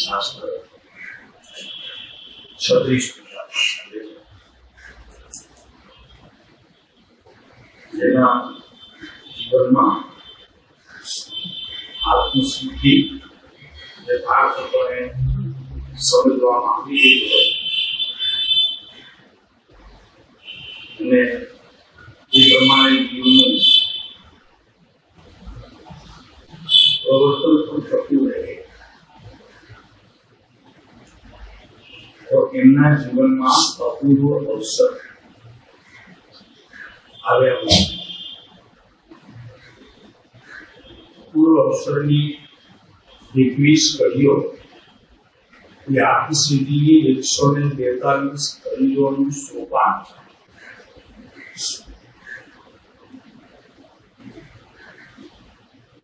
શાસ્ત્ર 36 જેના જીવનમાં આત્મસિદ્ધિ યથાર્થપણે સમજવામાં આવી રહી છે અને એ પ્રમાણે જીવનનું પ્રવર્તન પણ થતું રહે તો એમના જીવનમાં અપૂર્વ અવસર આવ્યા. પૂર્વ અવસરની 21 કડીઓ એ આત્મસિદ્ધિની 142 કડીઓનું સોપાન છે.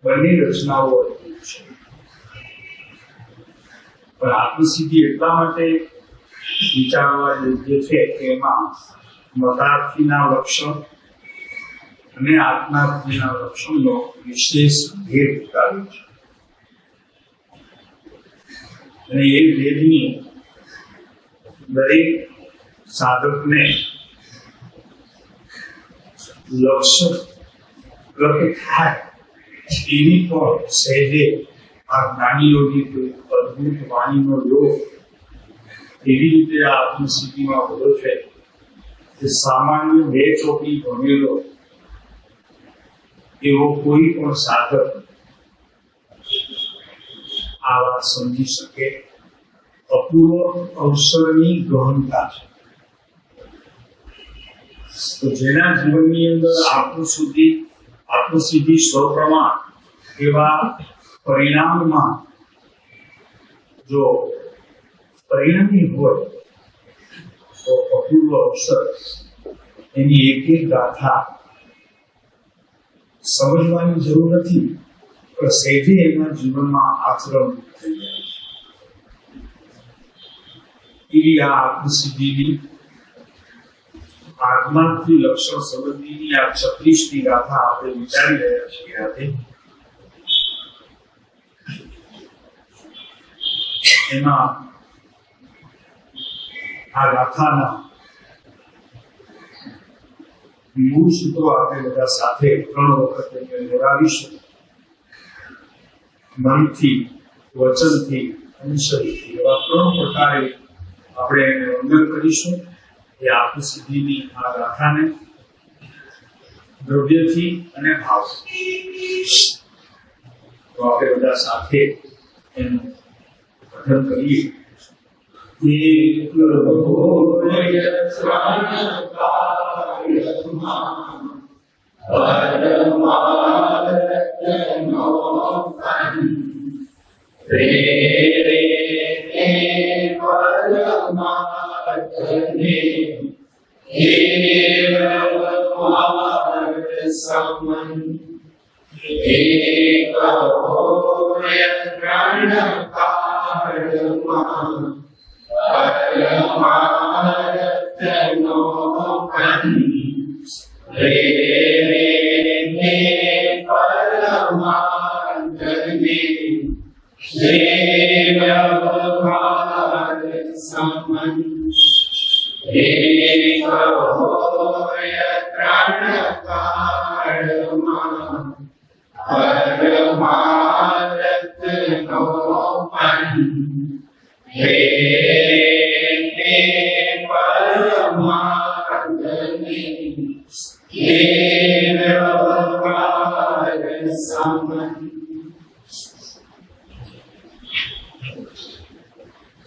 બંને રચનાઓ અદ્ભુત છે, પણ આત્મસિદ્ધિ એટલા માટે વિચારવા યોગ્ય છે કે એમાં મતાર્થીના લક્ષણ અને આત્માર્થીના લક્ષણનો વિશેષ ભેદ ઉતાર્યો છે અને એ ભેદની દરેક સાધકને લક્ષ્ય પ્રગટ થાય એની પણ સહેજે આ જ્ઞાનીઓની અદભુત વાણીનો યોગ એવી રીતે આ આત્મસિદ્ધિમાં બધો છે કે સામાન્ય 2 ચોપડી ભણેલો એવો કોઈ પણ સાધક આ વાત સમજી શકે. અપૂર્વ અવસરની ગહનતા છે. તો જેના જીવનની અંદર આત્મસિદ્ધિ સ્વપ્રમાણ એવા પરિણામમાં જો પરિણમી હોય તો અપૂર્વ અવસર એની એક ગાથા સમજવાની જરૂર નથી, પણ સહેજે એના જીવનમાં આચરણ થઈ જાય છે. એવી આ આત્મસિદ્ધિની આત્માર્થી લક્ષણ સંબંધીની આ 36મી ગાથા આપણે વિચારી રહ્યા છીએ. આજે એમાં આ ગાથાના મૂળ સૂત્રો આપણે બધા સાથે 3 વખત દોરાવીશું. મનથી, વચનથી અને શરીરથી એવા 3 પ્રકારે આપણે એને વંદન કરીશું. એ આત્મસિદ્ધિની આ ગાથાને દ્રવ્યથી અને ભાવથી તો આપણે બધા સાથે એનું પઠન કરીએ.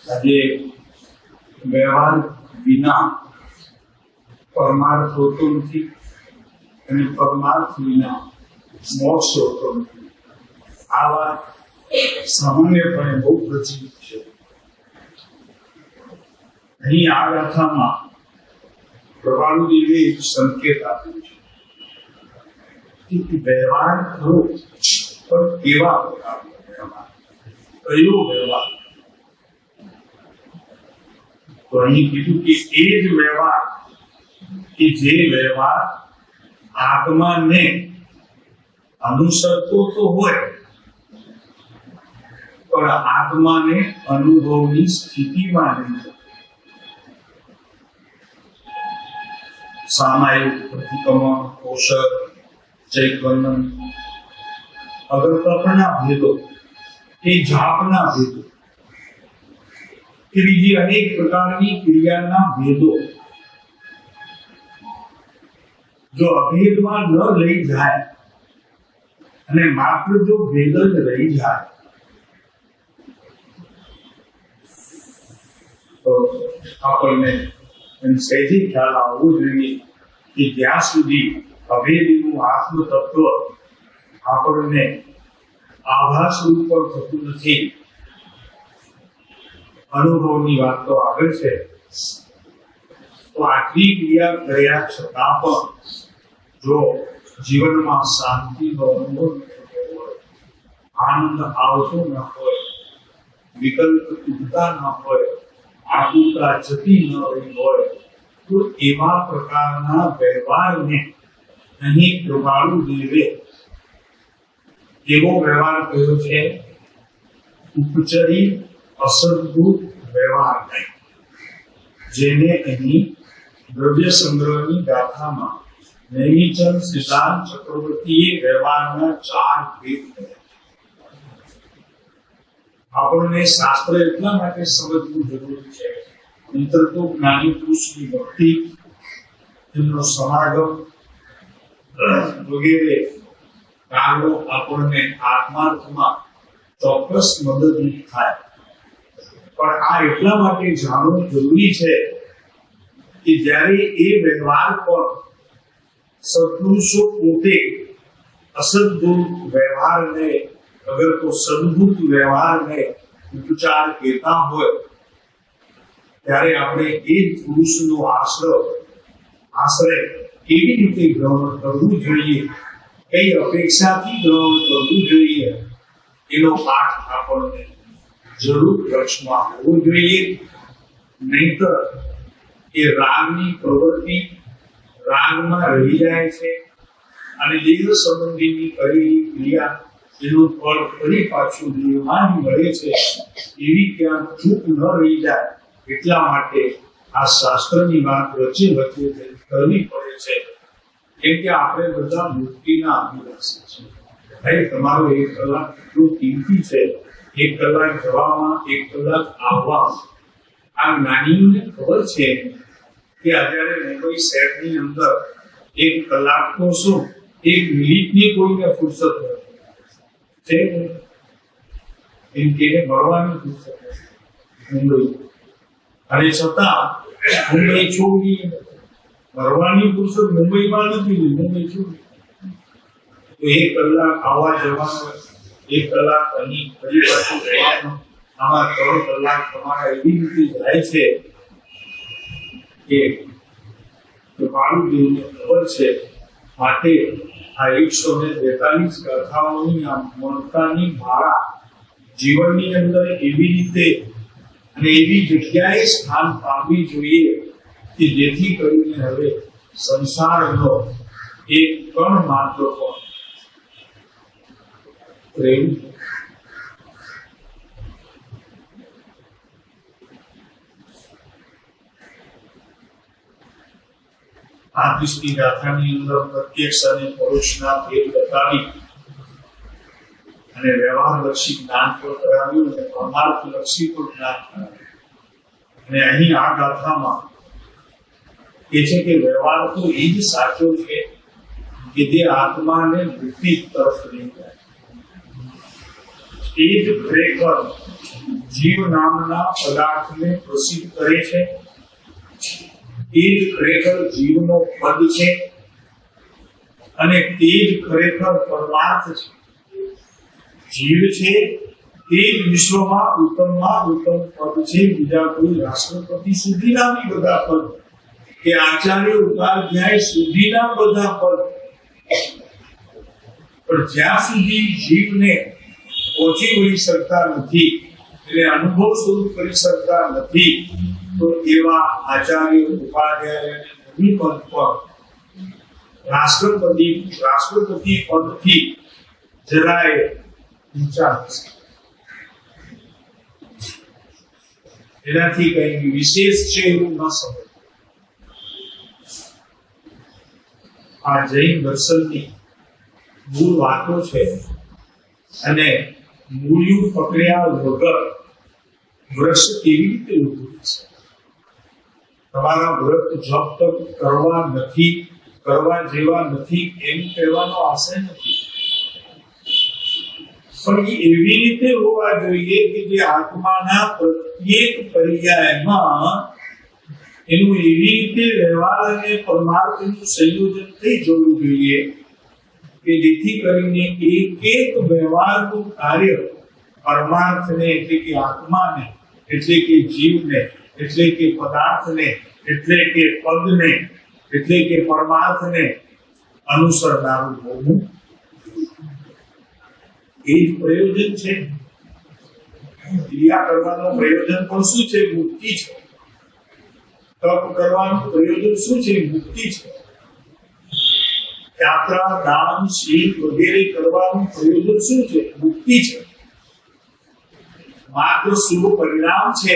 આજે વ્યવહાર વિના પરમાર્થ હોતો નથી અને પરમાર્થ વિના મોક્ષ હોતો નથી. આ વાત સામાન્યપણે બહુ પ્રચલિત છે. અહીં આ ગાથામાં પ્રભાનુદેવે એક સંકેત આપ્યો છે કે વ્યવહાર કરો, પણ કેવા પ્રકારનો વ્યવહાર, કયો વ્યવહાર? તો અહીં કીધું કે એ જ વ્યવહાર કે જે વ્યવહાર આત્માને અનુસરતો તો હોય પણ આત્માને અનુભવની સ્થિતિમાં નહીં. સામાયિક પ્રતિક્રમણ, પોષક, ચૈતવર્ણન, અગરતપના ભેદો કે જાપના ભેદો, ત્રીજી અનેક પ્રકારની ક્રિયાના ભેદો જો અભેદમાં ન રહી જાય અને માત્ર જો ભેદ જ રહી જાય તો આપણને સહેજે ખ્યાલ આવવો જોઈએ કે જ્યાં સુધી અભેદનું આત્મ તત્વ આપણને આભાસ રૂપ પર થતું નથી. અનુભવની વાત તો આગળ છે. તો આટલી ક્રિયા કર્યા છતાં પણ જો જીવનમાં શાંતિનો અનુભવ હોય, આનંદ આવતો ન હોય, વિકલ્પ તૂટતા ન હોય, આકુલતા જતી ન રહી હોય, તો એવા પ્રકારના વ્યવહારને અહીં કૃપાળુદેવે એવો વ્યવહાર કર્યો છે, ઉપચરી અસદભૂત વ્યવહાર, જેને અહીં દ્રવ્ય સંગ્રહની ગાથામાં નૈમિચંદ સિદ્ધાંત ચક્રવર્તીએ વ્યવહારના 4 ભેદ કર્યા. આપણને શાસ્ત્ર એટલા માટે સમજવું જરૂરી છે, નહીંતર તો જ્ઞાની પુરુષની ભક્તિ, તેમનો સમાગમ વગેરે કારણો આપણને આત્માર્થમાં ચોક્કસ મદદરૂપ થાય. પણ આ એટલા માટે જાણવું જરૂરી છે કે જ્યારે એ વ્યવહાર પર સત્પુરુષો પોતે અસદભૂત વ્યવહારને, અગર તો સદભૂત વ્યવહારને ઉપચાર કહેતા હોય, ત્યારે આપણે એ પુરુષનો આશ્રય કેવી રીતે ગ્રહણ કરવું જોઈએ, કઈ અપેક્ષાથી ગ્રહણ કરવું જોઈએ, એનો પાઠ આપણને જરૂર લક્ષમાં હોવો જોઈએ. નહીંતર એ રાગની પ્રવૃત્તિ રાગમાં રહી જાય છે અને દેહ સંબંધીની કરેલી ક્રિયા એનું ફળ ફરી પાછું દેહમાં મળે છે. એવી ક્યાં ચૂક ન રહી જાય એટલા માટે આ શાસ્ત્રની વાત વચ્ચે કરવી પડે છે. કેમ કે આપણે બધા મુક્તિના અભિલાષી છીએ. ભાઈ, તમારો 1 કલાક એટલો કિંમતી છે. 1 કલાક જવામાં, 1 કલાક આવવામાં. આ જ્ઞાનીઓને ખબર છે કે અત્યારે મુંબઈ શહેરની અંદર 1 કલાક તો શું, 1 મિનિટની કોઈને ફુરસત નથી. એમ કે મળવાની ફુરસત મુંબઈ, અને છતાં મુંબઈ છોડી ભરવાની ફુરસત મુંબઈમાં નથી. મુંબઈ છોડી તો 1 કલાક આવવા જવાનો, 1 કલાક અહીં ફરી પાછું રહેવાનો, આમાં 3 કલાક તમારા એવી રીતે જાય છે કે કૃપાળુદેવને ખબર છે. માટે આ 142 ગાથાઓની આ મમતાની ધારા જીવનની અંદર એવી રીતે અને એવી જગ્યાએ સ્થાન પામવી જોઈએ કે જેથી કરીને હવે સંસારનો એક કણ માત્ર પણ પ્રેમ આ દૃષ્ટિ ગાથાની અંદર પ્રત્યક્ષ અને પરોક્ષના ભેદ બતાવી અને વ્યવહાર લક્ષી જ્ઞાન પણ કરાવ્યું અને પરમાર્થ લક્ષી પણ જ્ઞાન કરાવ્યું. અને અહીં આ ગાથામાં એ છે કે વ્યવહાર તો એ જ સાચો છે કે જે આત્માને વૃત્તિ તરફ લઈ જાય. એ જ ખરેખર જીવ નામના પદાર્થને પ્રસિદ્ધ કરે છે એ જ ખરેખર જીવનો પદ છે અને તે જ ખરેખર પરમાર્થ છે. જીવ છે તે જ વિશ્વમાં ઉત્તમમાં ઉત્તમ પદ છે. બીજા કોઈ રાષ્ટ્રપતિ સુધીના બી બધા પદ કે આચાર્ય ઉપાધ્યાય સુધીના બધા પદ, પણ જ્યાં સુધી જીવને પહોંચી વળી શકતા નથી, એટલે અનુભવ સ્વરૂપ કરી શકતા નથી, તો એવા આચાર્ય ઉપાધ્યાય અને નવી પદ પર રાષ્ટ્રપતિ પદથી જરાય ઊંચા હશે. એનાથી કઈ વિશેષ છે એવું ન સમજ. આ જૈન દર્શનની મૂળ વાતો છે અને મૂળિયું પકડ્યા વગર વૃક્ષ કેવી રીતે ઉભું છે? તમારા વ્રત જપ તપ કરવા નથી, કરવા જેવા નથી એમ કહેવાનો આશય નથી, પણ એ એવી રીતે હોવા જોઈએ કે જે આત્માના પ્રત્યેક પર્યાયમાં એનું એવી રીતે વ્યવહાર અને પરમાર્થનું સંયોજન થઈ જવું જોઈએ કે જેથી કરીને એક વ્યવહારનું કાર્ય પરમાર્થને એટલે કે આત્માને એટલે કે જીવને એટલે કે પદાર્થને એટલે કે પદને એટલે કે પરમાર્થને અનુસરનારું હોવું એ જ પ્રયોજન છે. ક્રિયા કરવાનું પ્રયોજન પણ શું છે? મુક્તિ છે. તપ કરવાનું પ્રયોજન શું છે? મુક્તિ છે. યાત્રા દાન શીલ વગેરે કરવાનું પ્રયોજન શું છે? મુક્તિ છે. માત્ર શુભ પરિણામ છે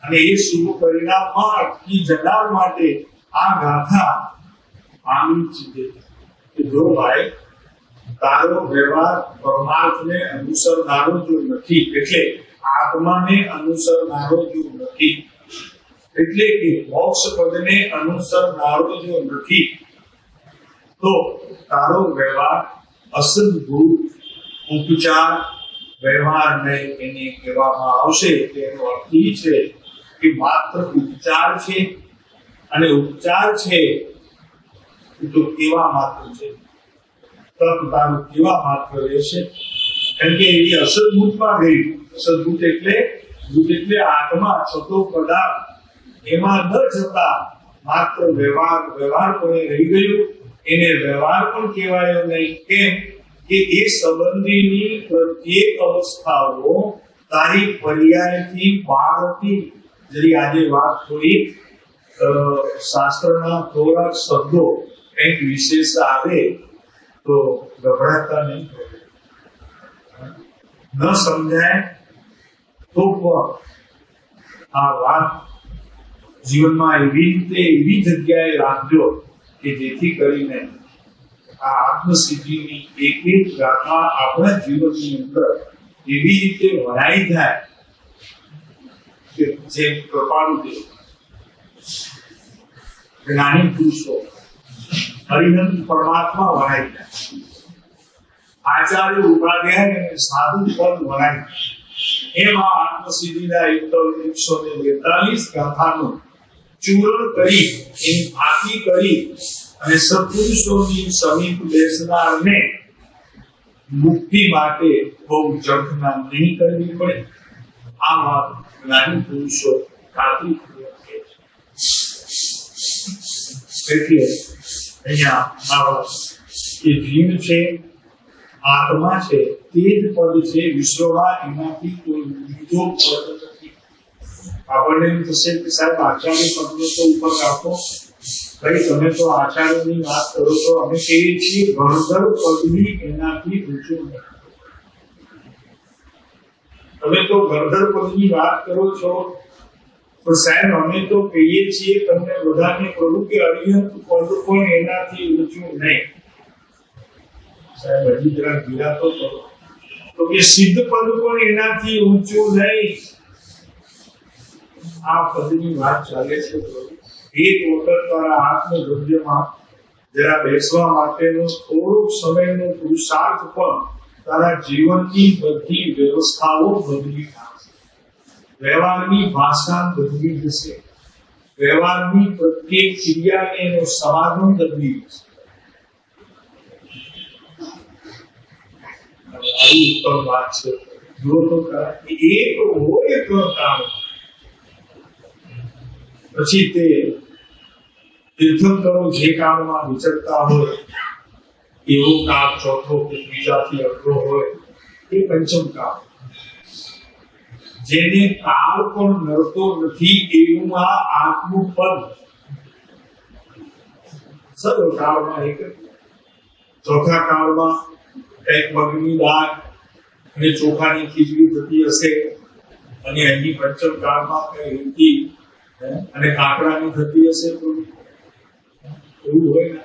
અને એ શુભ પરિણામમાં અટકી જનાર માટે આ ગાથા આમી છે કે જો ભાઈ તારો વ્યવહાર પરમાર્થને અનુસરનારો જો નથી, એટલે આત્માને અનુસરનારો જો નથી, એટલે કે મોક્ષ પદને અનુસરનારો જો નથી, તો તારો વ્યવહાર અસદભૂત ઉપચાર વ્યવહારને એને કહેવામાં આવશે. તેનો અર્થ એ છે કે માત્ર ઉપચાર છે અને ઉપચાર છે તો કેવા માત્ર છે, તપ તારું કેવા માત્ર રહેશે? કારણ કે એ અસદભૂતમાં ગઈ. અસદભૂત એટલે આત્મા છતો પદાર્થ, એમાં ન જતા માત્ર વ્યવહાર પણ રહી ગયું. એને વ્યવહાર પણ કહેવાયો નહીં. કેમ કે એ સંબંધીની પ્રત્યેક અવસ્થાઓ તારી પર્યાયથી બહાર હતી. જરી આજે વાત થોડી શાસ્ત્રના થોડાક શબ્દો કંઈક વિશેષ આવે તો ગભરાતા નહીં, ન સમજાય તો આ વાત જીવનમાં એવી રીતે એવી જગ્યાએ રાખજો કે જેથી કરીને આ આત્મસિદ્ધિની એક ગાથા આપણા જીવનની અંદર એવી રીતે વણાઈ જાય કે જે કૃપાળુ દેવ જ્ઞાની પુરુષો હરિહંત પરમાત્મા વણાઈ જાય, આચાર્ય ઉપાધ્યાય અને સાધુ પદ વણાઈ જાય. એમાં આત્મસિદ્ધિના 142 ગાથાનું ચૂર્ણ કરી એની ભાતી કરી અને સત્પુરુષોની સમીપ બેસનારને મુક્તિ માટે બહુ ઝંખના નહીં કરવી પડે. આ વાત જ્ઞાની પુરુષો ખાતરીપૂર્વક કહે છે. એટલે અહીંયા આવા એ જીવ છે, આત્મા છે, તે જ પદ છે વિશ્વમાં, એનાથી કોઈ બીજો પદ નથી. આપણને એમ થશે કે સાહેબ આચાર્ય પદને તો ઉપર રાખો. ભાઈ તમે તો આચાર્યની વાત કરો છો, અમે કહીએ છીએ ગણધર પદની એનાથી ઊંચું નહીં. તમે તો ગણધર પદની વાત કરો છો, પણ સાહેબ અમે તો કહીએ છીએ તમને બધાને પ્રભુ કે અરિહંત પદ પણ એનાથી ઊંચું નહીં. સાહેબ હજી જરા ગીરાતો તો કે સિદ્ધ પદ પણ એનાથી ઊંચું નહીં. આ પદની વાત ચાલે છે. એક વખત તારા આત્મગમ્યમાં જરા બેસવા માટેનો થોડોક સમયનો પુરુષાર્થ પણ તારા જીવનની બધી વ્યવસ્થાઓ બદલી નાખશે. વ્યવહારની ભાષા બદલી જશે. વ્યવહારની પ્રત્યેક ક્રિયાને એનો સમાગમ બદલી છે. આવી ઉત્તમ વાત છે. જો તો એક હોય ત્રણ કામ, પછી તે તીર્થંકરો જે કામમાં વિચરતા હોય એવો કામ ચોથો કે બીજાથી અઘરો હોય એ પંચમ કામ. જેને કાળ પણ નડતો નથી એવું આ આત્મપદ સર્વ કાળમાં એક. ચોથા કાળમાં કઈક મગની દાળ અને ચોખાની ખીચડી થતી હશે, અને અહીં પંચમ કાળમાં કઈ રીતિ અને કાકડાની થતી હશે, તો એવું હોય ને.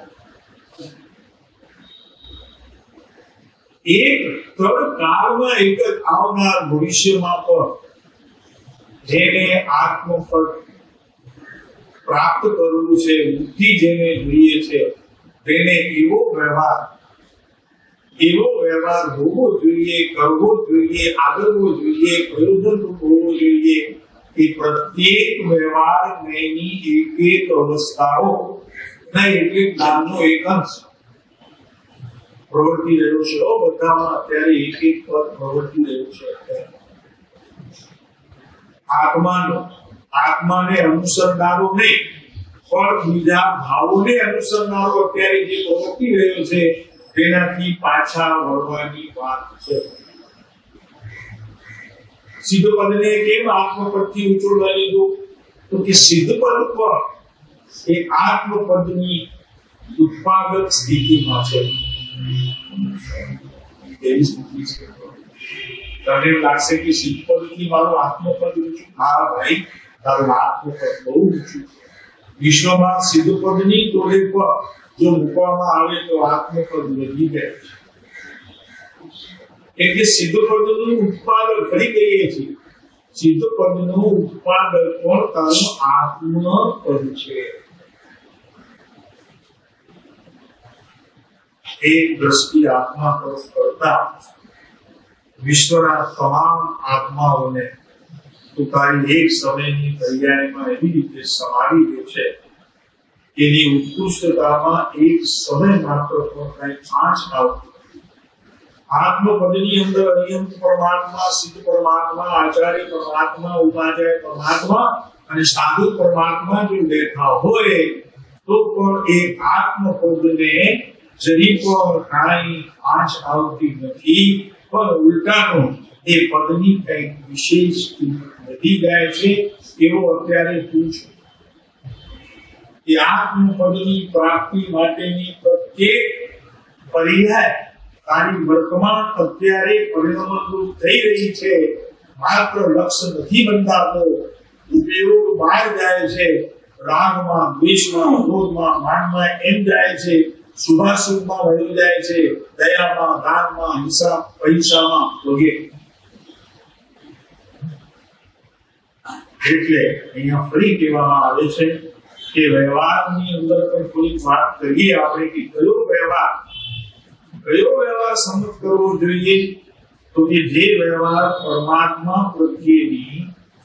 એક ત્રણ કાળમાં એક જ આવનાર ભવિષ્યમાં પણ જેને આત્મપદ પ્રાપ્ત કરવું છે, બુદ્ધિ જેને જોઈએ છે, તેને એવો વ્યવહાર હોવો જોઈએ, કરવો જોઈએ, આગળવો જોઈએ, પ્રયોજન હોવો જોઈએ કે પ્રત્યેક વ્યવહાર એની એક અવસ્થાઓ એક નામનો એક અંશ પ્રવૃત્તિ રહ્યો છે. બધામાં અત્યારે એક પદ પ્રવૃત્તિ રહ્યું છે. આત્માને અનુસરનારો નહીં, પણ બીજા ભાવોને અનુસરનારો અત્યારે જે પ્રવૃત્તિ રહ્યો છે તેનાથી પાછા વળવાની વાત છે. સિદ્ધ પદને કેમ આત્મપદથી ઉચોડવા લીધું? તો કે સિદ્ધ પદ પર એ આત્મપદની ઉત્પાદક સ્થિતિમાં છે. એવી સ્થિતિ છે. તમને લાગશે કે સિદ્ધ પદથી મારું આત્મપદ ઊંચું. હા ભાઈ, તારું આત્મપદ બહુ ઊંચું. વિશ્વમાં સિદ્ધ પદની તોડે પર જો મૂકવામાં આવે તો આત્મપદ વધી જાય છે. એટલે સિદ્ધ પદનું ઉત્પાદક ફરી કહીએ છીએ, સિદ્ધ પદનું ઉત્પાદક પણ તારું આત્મપદ છે. એક દ્રષ્ટિ આત્મા તરફ કરતા વિશ્વના તમામ આત્માઓને તુકારી એક સમયની પર્યાયમાં એવી રીતે સમાવી દે છે કે એની ઉત્કૃષ્ટતામાં એક સમય માત્ર પણ કઈ આંચ આવતી. આત્મપદની અંદર અનિયંત પરમાત્મા, સિદ્ધ પરમાત્મા, આચાર્ય પરમાત્મા, ઉપાધ્યાય પરમાત્મા અને સાધુ પરમાત્મા જો બેઠા હોય તો પણ એ આત્મપદને જરી પણ કાંઈ આંચ આવતી નથી, પણ ઉલટાનું એ પદની કંઈક વિશેષ કિંમત વધી જાય છે. એવો અત્યારે તું છે. એ આત્મપદની પ્રાપ્તિ માટેની પ્રત્યેક પર્યાય તારી વર્તમાન અત્યારે પરિણમરૂપ થઈ રહી છે. માત્ર લક્ષ્ય નથી બંધાતો, ઉપયોગ બહાર જાય છે. રાગમાં, દ્વેષમાં, ક્રોધમાં, માનમાં એમ જાય છે. શુભાશુભમાં વળી જાય છે. દયામાં, દાનમાં, અહિંસામાં વગેરે. એટલે અહીંયા ફરી કહેવામાં આવે છે કે વ્યવહારની અંદર પણ થોડીક વાત કરીએ આપણે કે કયો વ્યવહાર સમજ કરવો જોઈએ? તો કે જે વ્યવહાર પરમાત્મા પ્રત્યેની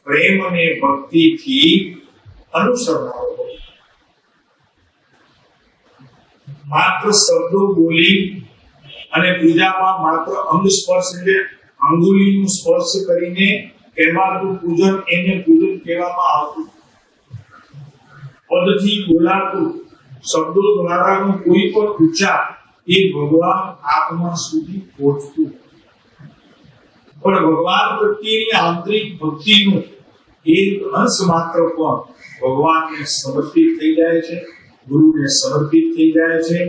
પ્રેમ અને ભક્તિથી અનુસરનારો હોય. માત્ર શબ્દો બોલી અને પૂજામાં માત્ર અંગ સ્પર્શ એટલે અંગુલીનું સ્પર્શ કરીને કહેવાતું પૂજન એને પૂજન કહેવામાં આવતું. પદથી બોલાતું શબ્દો દ્વારાનું કોઈ પણ ઉચ્ચાર એ ભગવાન આત્મા સુધી પહોંચતું. પણ ભગવાન પ્રત્યેની આંતરિક ભક્તિનું એક અંશ માત્ર પણ ભગવાનને સમર્પિત થઈ જાય છે, ગુરુને સમર્પિત થઈ જાય છે,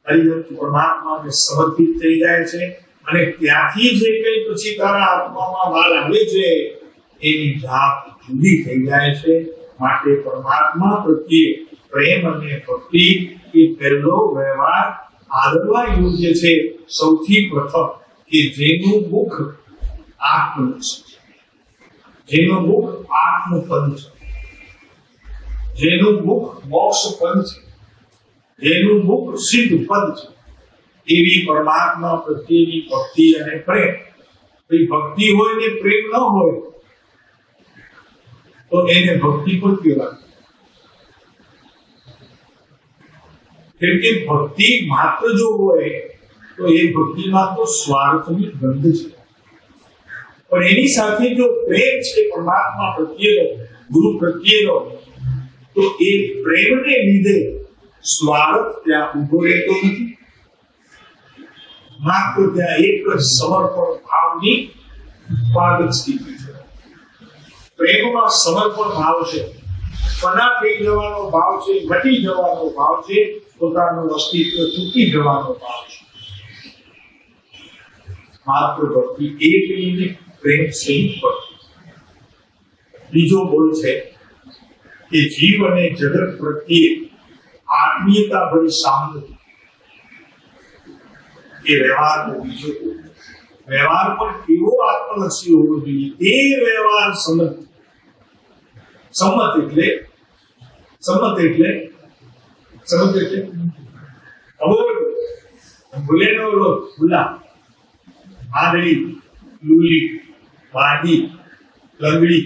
હરિભક્ત પરમાત્માને સમર્પિત થઈ જાય છે. અને ત્યાંથી જે કંઈ પછી તારા આત્મામાં વાલ આવે છે એની જાત જુદી થઈ જાય છે. માટે પરમાત્મા પ્રત્યે પ્રેમ અને ભક્તિ એ પહેલો વ્યવહાર આદરવા યોગ્ય છે. સૌથી પ્રથમ કે જેનું મુખ આત્મ છે, જેનું મુખ આત્મપદ છે, જેનું મુખ મોક્ષ પદ છે, જેનું મુખ સિદ્ધ પદ છે, એવી પરમાત્મા પ્રત્યેની ભક્તિ અને પ્રેમ. ભક્તિ હોય ને પ્રેમ ન હોય તો એને ભક્તિ પણ કહેવાય. કેમ કે ભક્તિ માત્ર જો હોય તો એ ભક્તિમાં તો સ્વાર્થની ગંધ છે, પણ એની સાથે જો પ્રેમ છે પરમાત્મા પ્રત્યેનો, ગુરુ પ્રત્યેનો, તો એ પ્રેમને લીધે સ્વાર્થ ત્યાં ઉભો રહેતો નથી. માત્ર ત્યાં એક જ સમર્પણ ભાવની ઉત્પાદક સ્થિતિ છે. પ્રેમમાં સમર્પણ ભાવ છે, ફના થઈ જવાનો ભાવ છે, મટી જવાનો ભાવ છે, પોતાનું અસ્તિત્વ ચૂકી જવાનો ભાવ છે. માત્ર ભક્તિ એક લઈને પ્રેમ સહિત ભક્તિ. બીજો બોલ છે કે જીવ અને જગત પ્રત્યે આત્મીયતા ભરી સામૂહિક એ વ્યવહારનો બીજો બોલ. વ્યવહાર પણ કેવો આત્મલક્ષી હોવો જોઈએ, તે વ્યવહાર સંમત એટલે ભૂલેનો ભૂલા, આંધળી, લૂલી, વાંધી, લંગડી,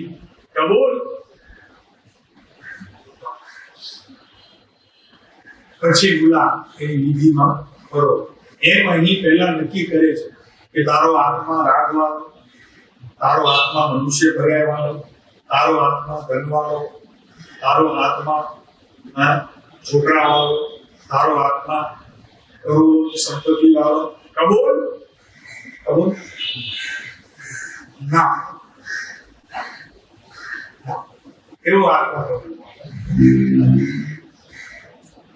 કબૂલ, પછી ભૂલા એની વિધિમાં કરો. એમ અહીં પહેલા નક્કી કરે છે કે તારો આત્મા રાગવાનો, તારો આત્મા મનુષ્ય ભરાયવાનો, તારો આત્મા ધનવાળો, તારો આત્મા છોકરા વાળો, તારો આત્મા કરોડોની સંપત્તિ વાળો. કબૂલ? કબૂલ ના. એવો આત્મા કબૂલ.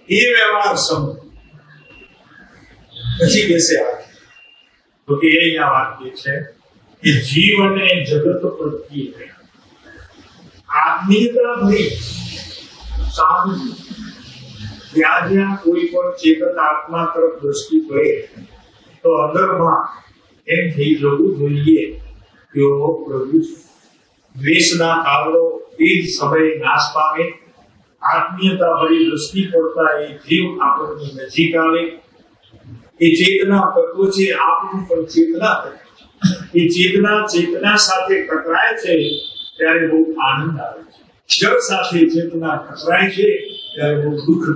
એ વ્યવહાર સમજ. પછી કેસે તો કે અહીંયા વાક્ય છે કે જીવ અને જગત પ્રત્યે આત્મીયતા ભરી સામૂહિક. જ્યાં કોઈ પણ ચેતન આત્મા તરફ દ્રષ્ટિ કરે તો અંદરમાં એમ થઈ જવું જોઈએ કે પ્રભુ દ્વેષના કારણો એ જ સમયે નાશ પામે. આત્મીયતા ભરી દ્રષ્ટિ પડતા એ જીવ આપણને નજીક આવે. એ ચેતના તત્વ છે, આપણું પણ ચેતના તત્વ. એ ચેતના સાથે ટકરાય છે ત્યારે બહુ આનંદ આવે છે. જળ સાથે ચેતના ટકરાય છે ત્યારે બહુ દુઃખ.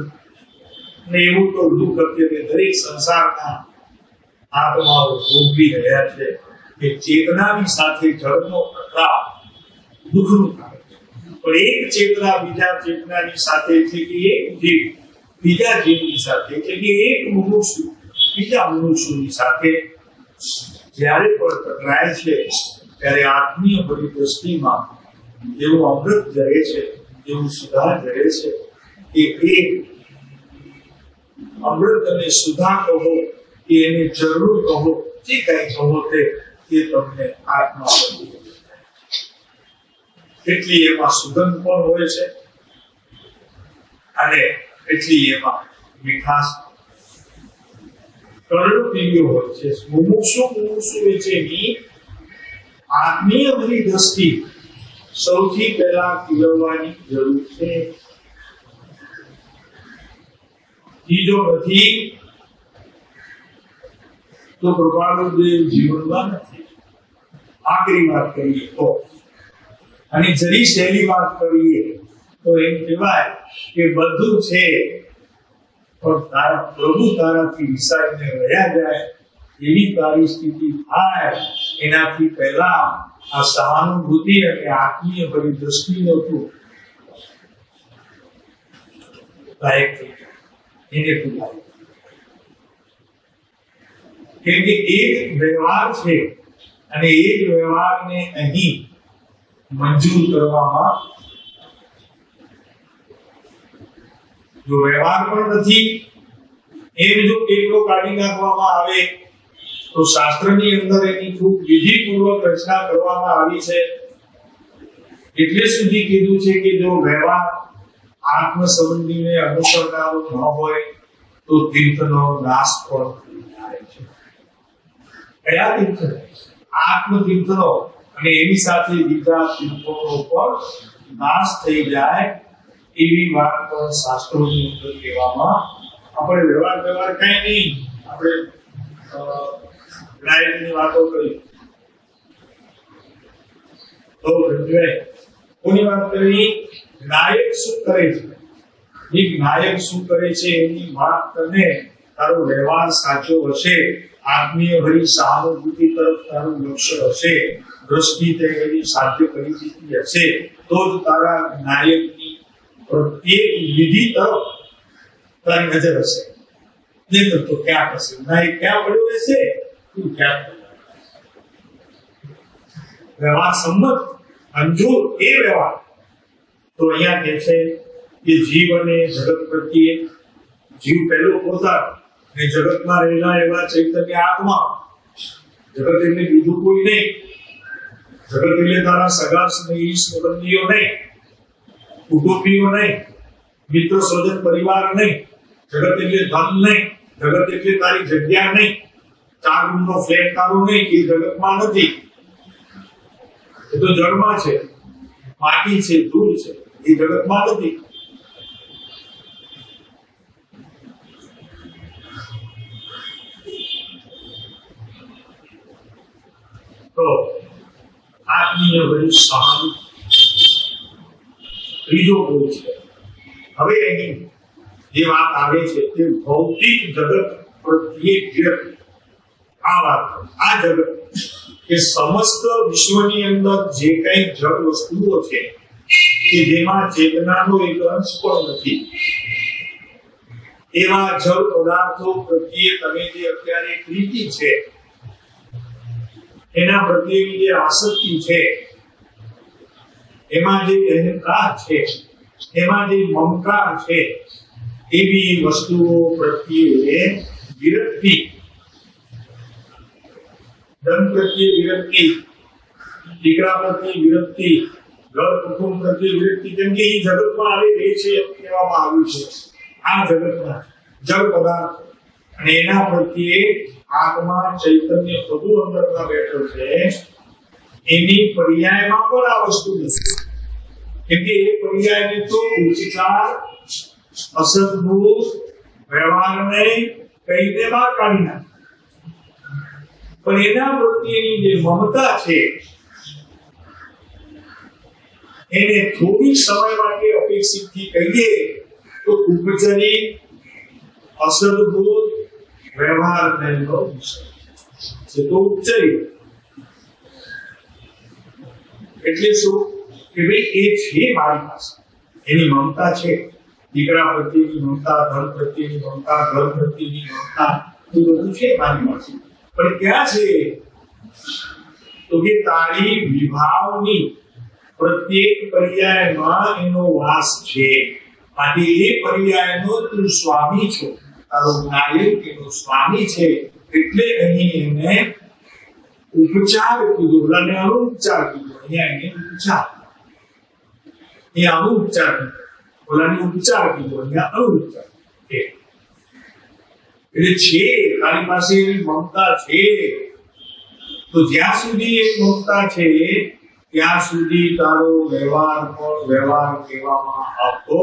અને એવું તો દુઃખ અત્યારે દરેક સંસારના આત્માઓ ભોગવી રહ્યા છે કે ચેતનાની સાથે જળનો ટકરાવ દુઃખનું કારણ છે. પણ એક ચેતના બીજા ચેતનાની સાથે એટલે કે એક જીવ બીજા જીવની સાથે એટલે કે એક મનુષ્ય બીજા મનુષ્યની સાથે જ્યારે પણ ટકરાય છે ત્યારે આત્મીય ભરી દ્રષ્ટિમાં જેવું અમૃત જરે છે, જેવું સુધા જરે છે, એ અમૃત અને સુધા કહો કે એને જરૂર કહો, જે કઈ કહો તે તમને આત્મા બની. એટલી એમાં સુગંધ પણ હોય છે અને એટલી એમાં મીઠાશ કરડું હોય છે. મુમુક્ષુ વિશેની આત્મીય ભરી દ્રષ્ટિ સૌથી પહેલા કેળવવાની જરૂર છે. બીજો નથી તો કૃપાળુદેવ જીવનમાં નથી. આખરી વાત કરીએ તો, અને જરી સહેલી વાત કરીએ તો એમ કહેવાય કે બધું છે પણ તારા પ્રભુ તારાથી વિસાઈને રહ્યા જાય એવી તારી સ્થિતિ થાય એનાથી પહેલા આ સહાનુભૂતિ અને આત્મીય ભરી દ્રષ્ટિનો તું લાયક થઈ જાય. એને તું લાયક. કેમ કે એક વ્યવહાર છે અને એ જ વ્યવહારને અહીં મંજૂર કરવામાં જો વ્યવહાર પણ નથી એમ જો પેટો કાઢી નાખવામાં આવે તો શાસ્ત્રની અંદર એની ખૂબ વિધિપૂર્વક રચના કરવામાં આવી છે. એટલે સુધી કીધું છે કે જો વ્યવહાર આત્મ સંબંધીને અનુસરનારો ન હોય તો તીર્થનો નાશ પણ થાય છે. કયા તીર્થ? આત્મ તીર્થનો અને એની સાથે બીજા તીર્થોનો પણ નાશ થઈ જાય એવી વાત પણ શાસ્ત્રોની અંદર કહેવામાં. આપણે વ્યવહાર કઈ નહીં, આપણે લાઈફની વાતો કરી તો કોની વાત કરી? નાયક શું કરે છે? એક નાયક શું કરે છે એની વાત તને તારો વ્યવહાર સાચો હશે, આત્મીય ભરી સહાનુભૂતિ તરફ તારું લક્ષ્ય હશે, દ્રષ્ટિ તે એની સાધ્ય કરી દીધી હશે, તો જ તારા નાયકની પ્રત્યેક વિધિ તરફ તારી નજર હશે. નહીં તો ક્યાં હશે? નાયક ક્યાં પડ્યો રહેશે? તું ક્યાં વ્યવહાર સંમત મંજૂર એ વ્યવહાર. તો અહીંયા કે છે કે જીવ અને જગત પ્રત્યે, જીવ પહેલો પોતા અને જગતમાં રહેલા એવા ચૈતન્ય આત્મા. જગત એટલે બીજું કોઈ નહીં. જગત એટલે તારા સગા સ્નેહી સંબંધીઓ નહીં, કુટુંબીઓ નહીં, મિત્ર સ્વજન પરિવાર નહીં. જગત એટલે ધન નહીં, જગત એટલે તારી જગ્યા નહીં, 4 રૂમનો ફ્લેટ તારો નહીં, એ જગતમાં નથી. એ તો જળમાં છે, માટી છે, ધૂળ છે, એ જગતમાં નથી. તો આત્મીય ભરી સહાનુભૂતિ ત્રીજો ગુણ છે. હવે અહીં જે વાત આવે છે તે ભૌતિક જગત પ્રત્યે વ્યક્તિ, આ જગત કે સમસ્ત વિશ્વની અંદર જે કઈ જળ વસ્તુઓ છે કે જેમાં ચેતનાનો એક અંશ પણ નથી, એવા જળ પદાર્થો પ્રત્યે તમે જે અત્યારે પ્રીતિ છે, એના પ્રત્યેની જે આસક્તિ છે, એમાં જે અહંકાર છે, એમાં જે મમકાર છે, એવી વસ્તુઓ પ્રત્યે વિરક્તિ, ધન પ્રત્યે વિરક્તિ, દીકરા પ્રત્યે વિરક્તિ, ઘર કુટુંબ પ્રત્યે વિરક્તિ, કેમ કે એ જગતમાં આવી રહી છે એમ કહેવામાં આવ્યું છે. આ જગતમાં જળ પદાર્થ અને એના પ્રત્યે આત્મા ચૈતન્ય પ્રભુ અંદરમાં બેઠો છે, એની પર્યાયમાં પણ આ વસ્તુ નથી. કેમ કે એ પર્યાયને તો ઉચ્ચાર અસદભૂત વ્યવહારને કહીને બહાર કાઢી નાખે, પણ એના પ્રત્યેની જે મમતા છે એને થોડી સમય માટે અપેક્ષિત થી કહીએ તો ઉપચારિક અસદભૂત વ્યવહાર થયેલો છે. તો ઉપચારિક એટલે શું કે ભાઈ એ છે મારી પાસે, એની મમતા છે, દીકરા પ્રત્યેની મમતા, ધન પ્રત્યેની મમતા, ઘર પ્રત્યેની મમતા, એ બધું છે મારી પાસે. પણ ક્યાં છે? તો કે તારી વિભાવની પ્રત્યેક પર્યાયમાં એનો વાસ છે. માટે એ પર્યાયનો તું સ્વામી છો, તારો નાયક એનો સ્વામી છે. એટલે અહીં એને ઉપચાર કીધો, ઓલાને અનુપચાર કીધો, અહીંયા એને ઉપચાર, અહીંયા અનુપચાર કીધો, ઓલાને ઉપચાર કીધો, અહીંયા અનુપચાર. એટલે છે તારી પાસે મમતા છે, તો જ્યાં સુધી એ મમતા છે ત્યાં સુધી તારો વ્યવહાર પણ વ્યવહાર કહેવામાં આવતો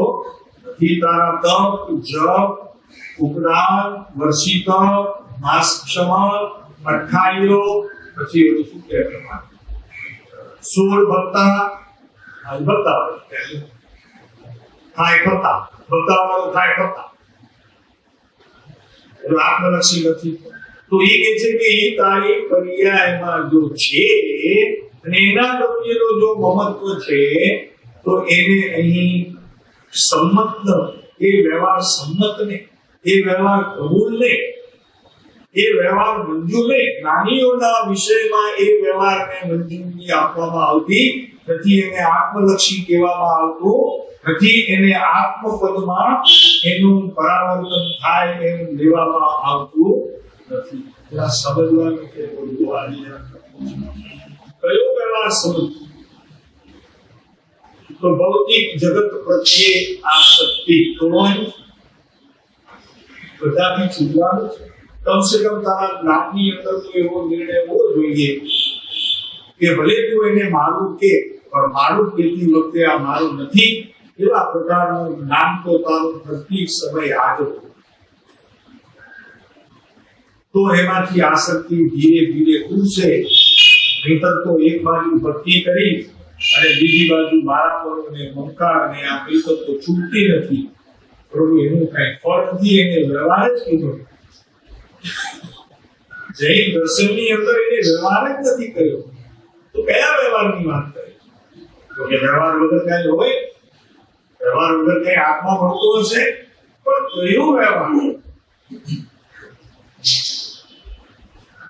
નથી. તારા તપ, જપ, ઉપદાન, વર્ષિત, માસ ક્ષમા, અઠ્ઠાઈઓ, પછી એવું શું કહેવાય, 16 ભક્તા, થાય ખતા, ભક્તાવાળો થાય ખતા, આત્મલક્ષી નથી. તો એ કહે છે કે એ તારી પર્યાયમાં જો છે અને એના પ્રત્યેનો જો મમત્વ છે તો એને અહીં સંમત, એ વ્યવહાર સંમત ને, એ વ્યવહાર કબૂલ ને, એ વ્યવહાર મંજૂર ને. જ્ઞાનીઓના વિષયમાં એ વ્યવહારને મંજૂરી આપવામાં આવતી નથી, એને આત્મલક્ષી કહેવામાં આવતું નથી, એને આત્મપદમાં એનું પરાવર્તન થાય એમ લેવામાં આવતું નથી. સમજવાનું કે કયો વ્યવહાર સમજ? તો ભૌતિક જગત પ્રત્યે આસક્તિ તોડવાની, બધાથી છૂટવાનું છે. કમસે કમ તારા જ્ઞાનની અંદર તો એવો નિર્ણય હોવો જોઈએ કે ભલે તું એને મારું કે, પણ મારું કહેતી વખતે આ મારું નથી, એવા પ્રકારનું જ્ઞાન તો તારું પ્રત્યેક સમય હાજર. તો એમાંથી આસક્તિ ધીરે ધીરે ખૂટશે. નહીતર તો એક બાજુ ભક્તિ કરી અને બીજી બાજુ મારા પર મમકાર ને આ મિલકત તો છૂટતી નથી. પ્રભુ એનું કઈ ફળ નથી, એને વ્યવહાર જ કીધો. જૈન દર્શનની અંદર એને વ્યવહાર જ નથી કર્યો. તો કયા વ્યવહારની વાત કરી? તો કે વ્યવહાર વગર કઈ હોય? વ્યવહાર વગર કઈ આત્મા મળતો હશે, પણ કયો વ્યવહાર?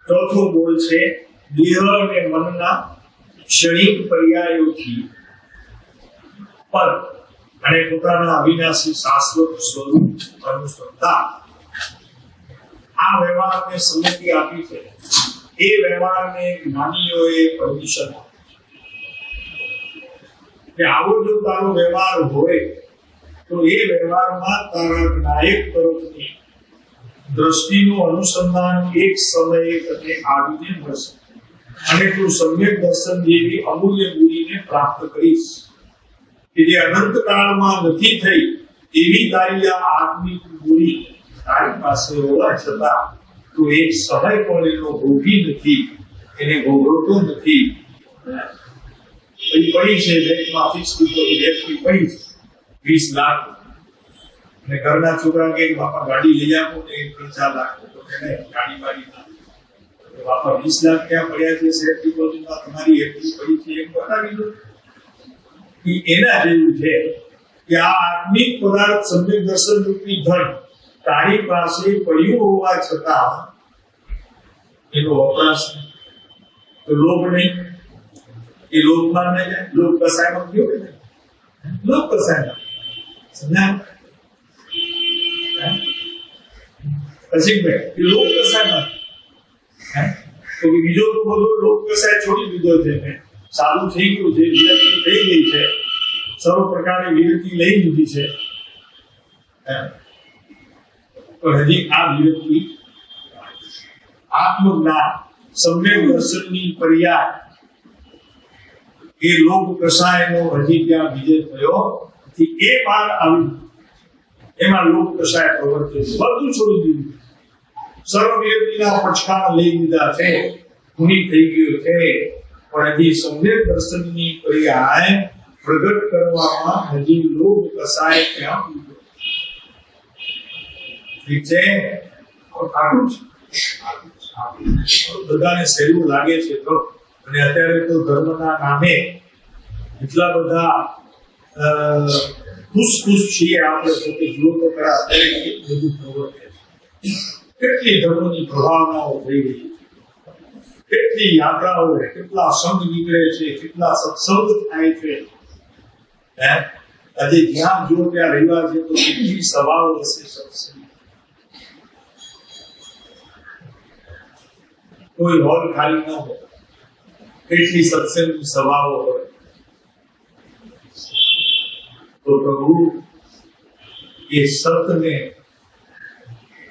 ચોથો બોલ છે દેહ અને મનના ક્ષણિક પર્યાયોથી પર અને પોતાના અવિનાશી શાશ્વત સ્વરૂપ અનુસંધાન. આ વ્યવહારને સંમતિ આપી છે. એ વ્યવહારને જ્ઞાનીઓએ પરમિશન આપી કે આવો જો તારો વ્યવહાર હોય તો એ વ્યવહારમાં તારા નાયક તરફની દ્રષ્ટિનું અનુસંધાન એક સમયે તને આવીને મળશે અને તું સમ્યક દર્શન જેવી અમૂલ્ય મૂડીને પ્રાપ્ત કરીશ કે જે અનંત કાળમાં નથી થઈ. એવી તારી આ આત્મિક મૂડી તારી પાસે હોવા છતાં તું એક સમય પણ એનો ભોગી નથી, એને ભોગવતો નથી. પડી છે બેંકમાં ફિક્સ ડિપોઝિટ પડી 20 લાખ, અને ઘરના છોકરા કે બાપા ગાડી લઈ આપો ને 3-4 લાખ, તો એને ગાડી વાળી બાપા 20 લાખ ક્યાં પડ્યા છે સેફ ડિપોઝિટમાં, તમારી એટલી પડી છે એમ બતાવી દો. એના જેવું છે કે આ આત્મિક પદાર્થ સમ્યક દર્શન રૂપી ધન તારી પાસે પડ્યું હોવા છતાં એનો વપરાશ તો લોભ નહીં. એ લોભમાં નહીં જાય, લોભ કસાયમાં ગયો ને, લોભ કસાયમાં સમજાય પછી એ લોભ કસાયમાં તો બીજો તો બધો લોભ કસાય છોડી દીધો છે ને, સારું થઈ ગયું છે, વિરક્તિ થઈ ગઈ છે, સર્વ પ્રકારની વિરક્તિ લઈ લીધી છે. પણ હજી આ વિરક્તિ આત્મજ્ઞાન સમ્યક દર્શનની પર્યાય એ લોભ કસાયનો હજી ત્યાં વિજય થયો નથી. એ બાદ આવી એમાં લોભ કસાય પ્રવર્તે છે, બધું છોડી દીધું, સર્વ વિરક્તિના પચકામાં લઈ લીધા છે, ગુણી થઈ ગયો છે. પણ હજી સમ્યક દર્શનની પર્યાય પ્રગટ કરવામાં હજી લોભ કસાય ત્યાં ઠીક છે. આટલું બધાને સહેલું લાગે છે તો, અને અત્યારે તો ધર્મના નામે એટલા બધા ખુશ છીએ આપણે તો કે જુઓ તો ખરા અત્યારે કેટલું બધું પ્રવર્તે છે, કેટલી ધર્મની પ્રભાવનાઓ થઈ રહી છે, કેટલી યાત્રાઓ, કેટલા સંઘ નીકળે છે, કેટલા સત્સંગ થાય છે. આજે જ્યાં જુઓ ત્યાં રવિવાર છે તો કેટલી સભાઓ હશે સત્સંગ, કોઈ હોલ ખાલી ન હોય, કેટલી સત્સંગની સભાઓ હોય. તો પ્રભુ એ સતને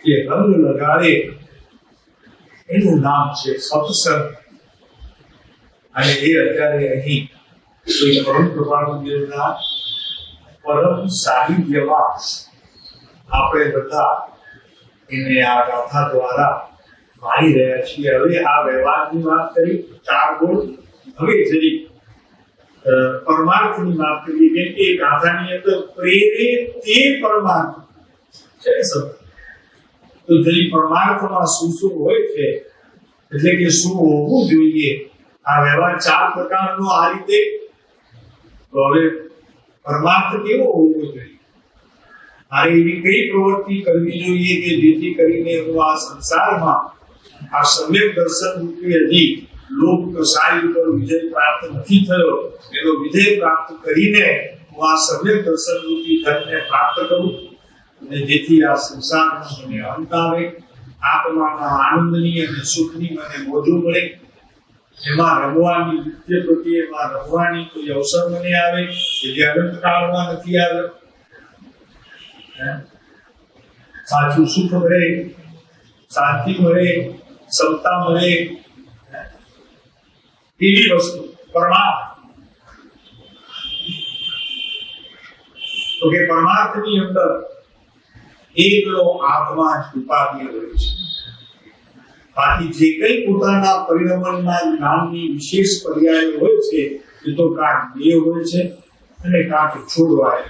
જે રંગ લગાડે એનું નામ છે સત્સંગ. અને એ અત્યારે અહીં કોઈ પરમ કૃપાળુના પરમ સાહિત્યમાં આપણે બધા એને આ ગાથા દ્વારા માણી રહ્યા છીએ. હવે આ વ્યવહારની વાત કરી, 4 ગુણ. હવે જરી પરમાર્થની વાત કરીએ, કેમ કે ગાથાની અંદર પ્રેરે તે પરમાર્થ છે. તો જરી પરમાર્થમાં શું શું હોય છે, એટલે કે શું હોવું જોઈએ. આ વ્યવહાર 4 પ્રકારનો આ રીતે. તો હવે પરમાર્થ કેવો હોવો જોઈએ? મારે એવી કઈ પ્રવૃત્તિ કરવી જોઈએ કે જેથી કરીને હું આ સંસારમાં આ સમ્યક દર્શન રૂપી હજી લોક કસાય ઉપર વિજય પ્રાપ્ત નથી થયો, એનો વિજય પ્રાપ્ત કરીને હું આ સમ્યક દર્શન રૂપી ધનને પ્રાપ્ત કરું, અને જેથી આ સંસારમાં મને અંત આવે, આત્માના આનંદની અને સુખની મને મોજો મળે, એમાં રમવાની નિત્ય પ્રત્યે એમાં રમવાની કોઈ અવસર મને આવે કે જે અનંત કાળમાં નથી આવ્યો. સાચું સુખ મળે, શાંતિ મળે, ક્ષમતા મળે, એવી વસ્તુ પરમાર્થ. તો કે પરમાર્થની અંદર એકલો આત્મા જ ઉપાધિ હોય છે. બાકી જે કઈ પોતાના પરિણમનના જ્ઞાનની વિશેષ પર્યાય હોય છે એ તો કાંક દેહ હોય છે અને કાંક છોડવાય.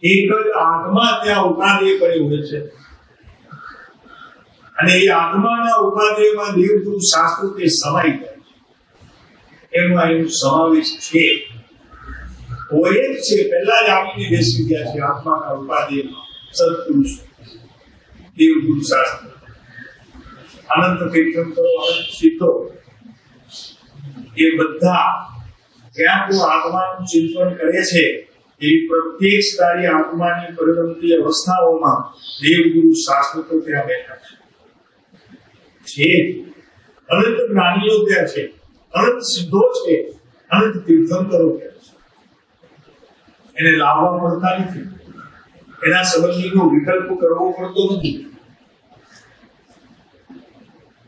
એક જ આત્મા ત્યાં ઉપાદેય પડ્યો હોય છે અને એ આત્માના ઉપાદેયમાં દેવગુરુ શાસ્ત્રો તે સમાઈ જાય છે એનો સમાવેશ છે હોય જ છે પહેલા જ આવીને બેસી ગયા છે આત્માના ઉપાદેયમાં સત્પુરુષ દેવગુરુ શાસ્ત્ર અનંત તીર્થંકરો અનંત સિદ્ધો એ બધા જ્યાં કોઈ આત્માનું ચિંતન કરે છે એ પ્રત્યેક સારી આત્માની પરિણમતી અવસ્થાઓમાં દેવગુરુ શાસ્ત્રો તો ત્યાં બેઠા છે અનંત જ્ઞાનીઓ ત્યાં છે અનંત સિદ્ધો છે અનંત તીર્થંકરો ત્યાં છે એને લાવવા પડતા નથી એના સંબંધીનો વિકલ્પ કરવો પડતો નથી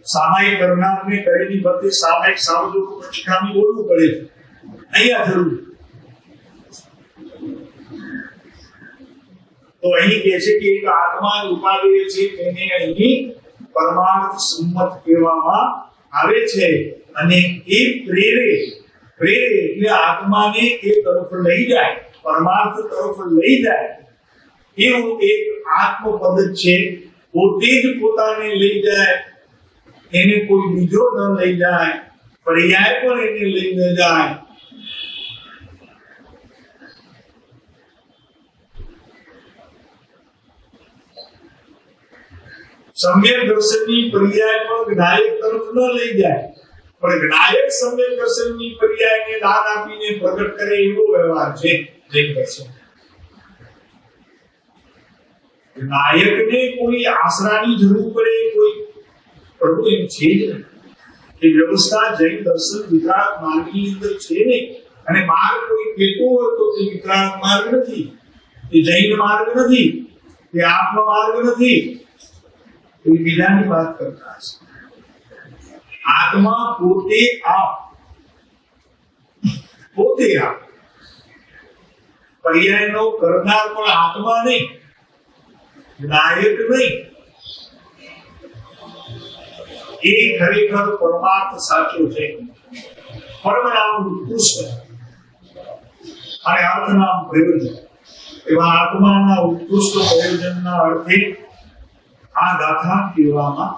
સામાયિક કરનારને કરેલી બધી સામાયિક સાવધૂતો પછીખામી બોલવું પડે અહીંયા જરૂર તો અહીં કે છે કે એક આત્મા ઉપાદેય છે તેને અહીં પરમાર્થ સંમત કહેવામાં આવે છે અને એ પ્રેરે એટલે આત્માને એ તરફ લઈ જાય પરમાર્થ તરફ લઈ જાય એવું એક આત્મપદ છે પોતે જ પોતાને લઈ જાય એને કોઈ બીજો ન લઈ જાય પર્યાય પણ એને લઈ ન જાય સમ્યક દર્શનની પર્યાય પણ જ્ઞાયક તરફ ન લઈ જાય પણ જ્ઞાયક સમ્યક દર્શનની પર્યાયને દાન આપીને પ્રગટ કરે એવો વ્યવહાર છે જૈન દર્શન જ્ઞાયકને કોઈ આશરાની જરૂર પડે કોઈ પ્રભુ એમ છે જ નહીં એ વ્યવસ્થા જૈન દર્શન વિતરાગ માર્ગની અંદર છે નહીં અને માર્ગ કોઈ કહેતો હોય તો તે વિતરાગ માર્ગ નથી એ જૈન માર્ગ નથી એ આત્મ માર્ગ નથી બીજાની વાત કરતા છે આત્મા પોતે આપ પર્યાયનો કરનાર પણ આત્મા નહીં નાયક નહીં એ ખરેખર પરમાર્થ સાચો છે પરમનામ ઉત્કૃષ્ટ અને અર્થનામ પ્રયોજન એવા આત્માના ઉત્કૃષ્ટ પ્રયોજનના અર્થે આ ગાથા કહેવામાં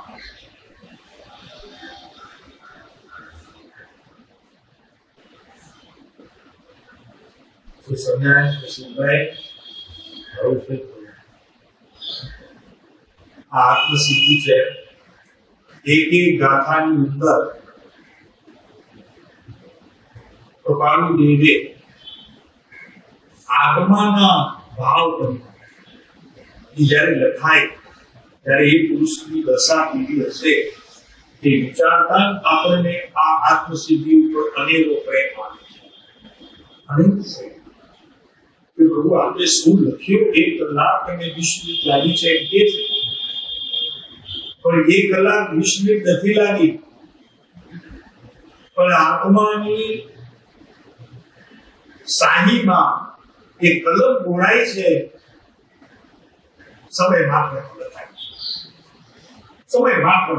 આત્મસિદ્ધિ છે એક ગાથાની અંદર કૃપાળુ દેવે આત્માના ભાવ પણ જ્યારે લખાય ત્યારે એ પુરુષની દશા કેવી હશે તે વિચારતા આપણને આ આત્મસિદ્ધિ ઉપર અનેરો પ્રેમ આવે છે અને પ્રભુ આપણે શું લખ્યું 1 કલાક અને 20 મિનિટ લાગી છે એ છે પણ 1 કલાક 20 મિનિટ નથી લાગી પણ આત્માની શાહીમાં એક કલમ બોળાય છે સમય માત્ર લખાય સમય માત્ર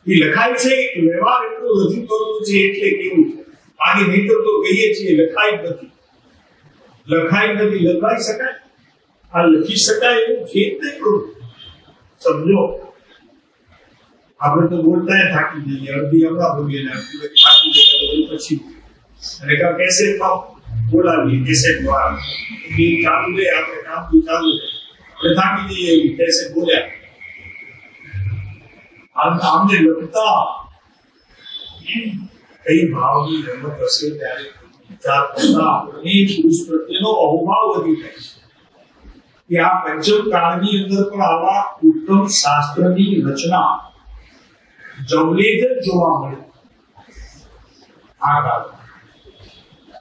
એ લખાય છે વ્યવહાર એટલો રજૂ કરવો છે એટલે કેવું છે આની નહીતર તો કહીએ છીએ લખાય નથી લખાઈ શકાય આ લખી શકાય એવું છે જ નહીં સમજો આપણે તો બોલતા થાકી જઈએ અડધી હમણાં બોલીએ ને થાકી જઈએ પછી અને કા કેસેટમાં બોલાવીએ કેસેટ દ્વારા એ ચાલુ રહે આપણે કામ ચાલુ રહે આપણે થાકી જઈએ કેસેટ બોલ્યા આમને લખતા કઈ ભાવની રમત હશે ત્યારે વિચાર કરતા પુરુષ પ્રત્યેનો અહોભાવ વધી જાય છે કે આ પંચમ કાળની અંદર પણ આવા ઉત્તમ શાસ્ત્રની રચના જવલેજ જોવા મળે આ કાળ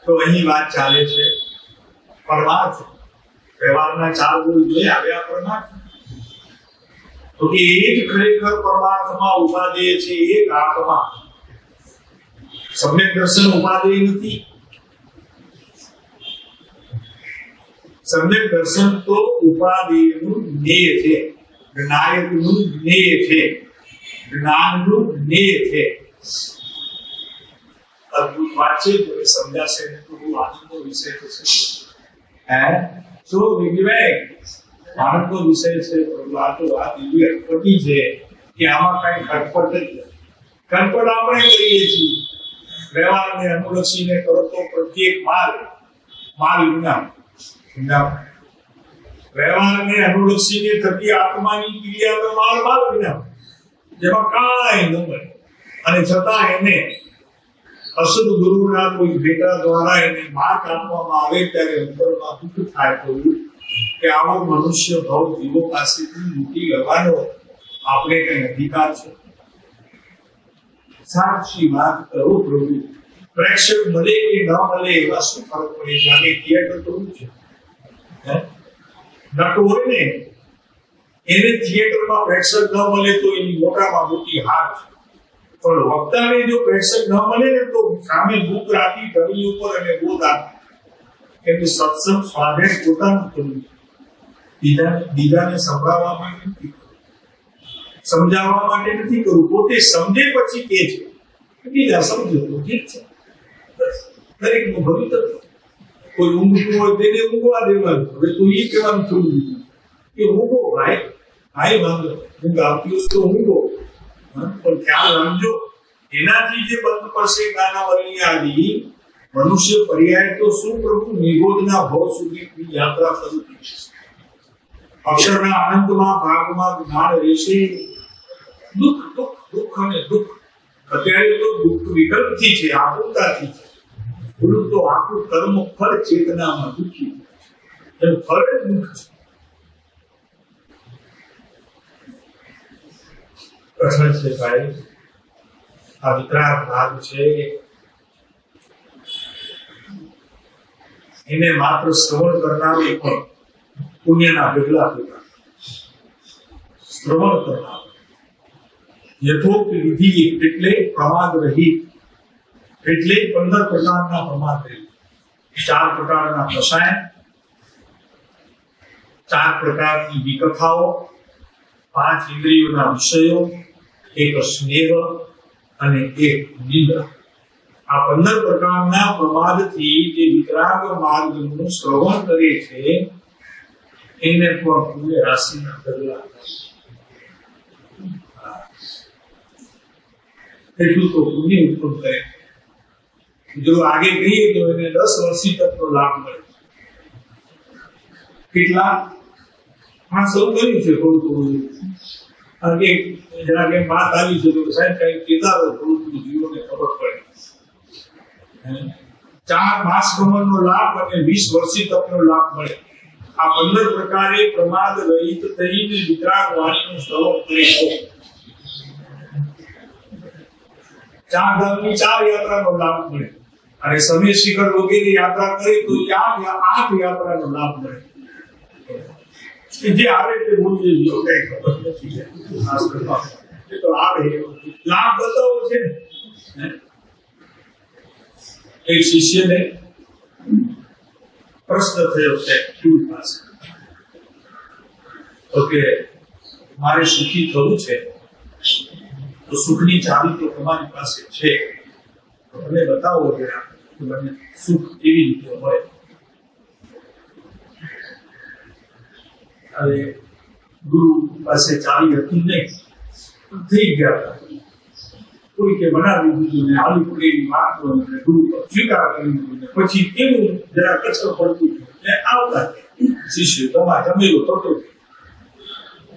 તો અહીં વાત ચાલે છે પરમાર્થ વ્યવહારના 4 ગુણ જોઈએ આવ્યા પરમાર્થ તો કે એ જ ખરેખર પરમાર્થમાં ઉપાદેય છે એક આત્મા સમ્યક દર્શન ઉપાદેય નથી સમ્યક દર્શન તો ઉપાદેયનું જ્ઞેય છે જ્ઞાયકનું જ્ઞેય છે જ્ઞાનનું જ્ઞેય છે અદ્ભુત વાત છે જો સમજાશે તો બહુ આનંદનો વિષય થશે શું વિજયભાઈ ભારતનો વિષય છે આ તો વાત એવી અટપટી છે કે આમાં કઈ ખટપટ જ નથી. ખટપટ આપણે કરીએ છીએ વ્યવહારને અનુલક્ષીને કરો તો પ્રત્યેક માલ વિના વ્યવહારને અનુલક્ષીને થતી આત્માની ક્રિયાનો માલ વિના જેમાં કાંઈ ન મળે અને છતાં એને અસદ ગુરુના કોઈ ભેટા દ્વારા એને માર્ગ આપવામાં આવે ત્યારે અંતરમાં દુઃખ થાય થયું કે આવો મનુષ્ય ભાવ જીવો પાસેથી લૂંટી લેવાનો આપણે કઈ અધિકાર છે? સાચી વાત કરો પ્રભુ. પ્રેક્ષક મળે કે ન મળે એવા શું ફરક પડે? જાણે થિયેટર તો છે નટ હોય ને એને થિયેટરમાં પ્રેક્ષક ન મળે તો એની મોટામાં મોટી હાર છે. પણ વક્તાને જો પ્રેક્ષક ન મળે ને તો સામે બુક રાખી ઢબી ઉપર અને બોધ આપી એટલે સત્સંગ સ્વાધ્યાય પોતાનું કરવું, બીજાને સંભળાવવા માટે નથી, સમજાવવા માટે નથી કરવું. પોતે સમજે પછી કે છે બીજા સમજો તો ઠીક છે. દરેક નું ભવિતવ્ય. કોઈ ઊંઘતું હોય તેને ઊંઘવા દેવાનું. હવે તું એ કહેવાનું થોડું દીધું કે ઊંઘો ભાઈ વાંધો ઊંઘ આવતી હોય તો ઊંઘો, પણ ખ્યાલ રાખજો એનાથી જે બંધ પડશે ગાનાવલી આદિ મનુષ્ય પર્યાય તો શું પ્રભુ નિગોદના ભવ સુધીની યાત્રા શરૂ થઈ છે. અક્ષરના આનંદમાં ભાગમાં જ્ઞાન રહેશે. દુઃખ અને દુઃખ અત્યારે તો દુઃખ વિકલ્પથી છે, આકુરતાથી છે. બોલું તો આખું કર્મ ફળ ચેતનામાં દુઃખી એનું ફળ જ દુઃખ છે. પ્રશ્ન છે ભાઈ, આ વિતરાગ ભાગ છે એને માત્ર શ્રવણ કરનારે પણ પુણ્યના ભેગલા થતા. શ્રવણ કરનાર યથોક્ત વિધિ એટલે પ્રમાદ રહિત, એટલે 15 પ્રકારના પ્રમાદ રહિત. 4 પ્રકારના પ્રસાયન, 4 પ્રકારની વિકથાઓ, 5 ઇન્દ્રિયોના વિષયો, 1 સ્નેહ અને 1 નિંદ્રા. આ 15 પ્રકારના પ્રમાદથી જે વિતરાગ માર્ગનું શ્રવણ કરે છે એને પણ પુણ્ય રાશિના બદલા એટલું તો પુણ્ય ઉત્પન્ન કરે. જો આગે કહીએ તો એને 10 વર્ષથી તકનો લાભ મળે. કેટલા આ શરૂ કર્યું છે થોડું કારણ કે જરા કે વાત આવી છે તો સાહેબ કઈ કેદારો થોડું જીવોને ખબર પડે. 4 માસ કમરનો લાભ અને 20 વર્ષી તકનો લાભ મળે. આ 15 પ્રકારે પ્રમાદ રહિત થઈને વિતરાગ વાણીનું શ્રવણ કરે છે. 4 ધામની 4 યાત્રાનો લાભ મળે અને સમય શિખર વગેરે યાત્રા કરે તો 8 યાત્રાનો લાભ મળે. જે આવે તે બોલી લો, કઈ ખબર નથી એ તો આવે લાભ બતાવો છે ને. એક શિષ્યને પ્રશ્ન થયો છે ગુરુ પાસે તો કે મારે સુખી થવું છે તો સુખની ચાવી તો તમારી પાસે છે, તો મને બતાવો જરા કે મને સુખ કેવી રીતે મળે. અને ગુરુ પાસે ચાવી હતી નહીં, થઈ ગયા કોઈ કે બનાવી દીધું ને આલી પડેલી વાત ગુરુ સ્વીકાર કરી દીધું ને પછી કેવું જરા કચરો પડતું ને આવતા શિષ્ય તમારે જમેલો થતો.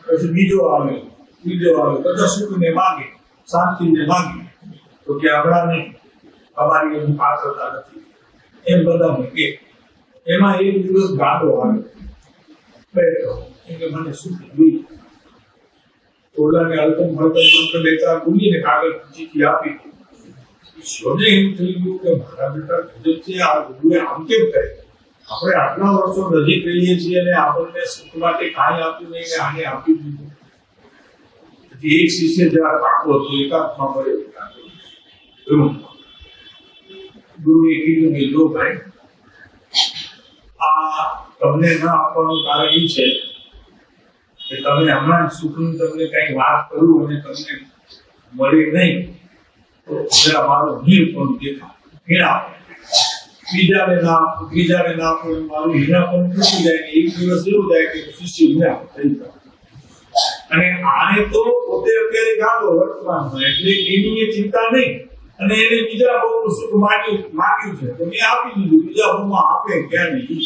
પછી બીજો આવે બધા સુખને માગે, શાંતિને માગે તો કે હમણાં નહીં, અમારી એની પાત્રતા નથી એમ બધાને કે. એમાં એક દિવસ ગાડો આવે બેઠો કે મને સુખ જોઈએ. ઓલાને અલ્પમ મળતમ બે ચાર ગુંજીને કાગળ ચીઠી આપી. શોધે એમ થઈ ગયું કે મારા બેટા ગજબ છે, આ ગુરુએ આમ કેમ કહે? આપણે આટલા વર્ષો નજીક રહીએ છીએ અને આપણને સુખ માટે કાંઈ આપ્યું નહીં ને આને આપી દીધું. એક શિષ્ય જરા પાકો હતો, એકાંતમાં મળ્યો. ગુરુએ કીધું કે જો ભાઈ આ તમને ન આપવાનું કારણ એ છે કે તમે હમણાં સુખનું તમને કઈ વાત કરું અને તમને મળે નહીં તો જરા મારો ભીડ પણ દેખાય. બીજાને ના આપો, ત્રીજાને ના આપો, મારું હિના પણ તૂટી જાય ને એક દિવસ એવું જાય કે શિષ્ય હિના થઈ જાય. અને આને તો પોતે અત્યારે ગાતો વર્તમાનમાં, એટલે એની એ ચિંતા નહીં. અને એને બીજા બહુ સુખ માગ્યું છે તો મેં આપી દીધું, બીજા બહુમાં આપે ક્યાં નહીં,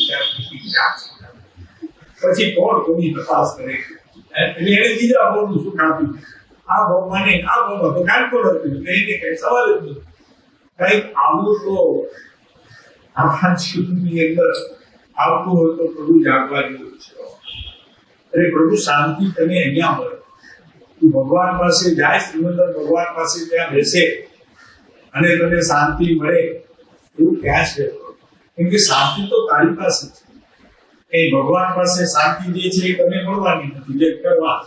પછી કોણ કોની તપાસ કરે. એટલે એને બીજા બહુનું સુખ આપ્યું, આ બહુમાં નહીં, આ બહુમાં તો ગાંઠોડ હતું, એને કઈ સવાલ જ નથી. કઈક આવું તો આપણા જીવનની અંદર આવતું હોય તો પ્રભુ જાગવા જેવું છે. અરે પ્રભુ શાંતિ તને અહીંયા મળે, તું ભગવાન પાસે જાય, શ્રીમંદર ભગવાન પાસે ત્યાં બેસે અને તને શાંતિ મળે, એવું ક્યાં છે? કેમ કે શાંતિ તો તારી પાસે છે. એ ભગવાન પાસે શાંતિ જે છે એ તને મળવાની નથી, જે કરવા.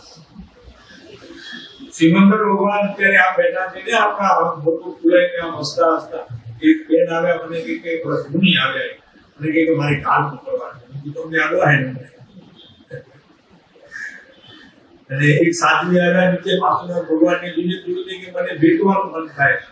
શ્રીમંદર ભગવાન અત્યારે આ બેઠા છે ને, આપણા મોટું ખુલાઈને આમ હસતા હસતા એક બેન આવ્યા, મને કે મુનિ આવ્યા અને કે મારી કાલ મોકલવાની, તમને આગળ અને એક સાધુ આવ્યા, નીચે પાછળ ભગવાનને બીજે જોયું કે મને ભેટવાનું મન થાય છે.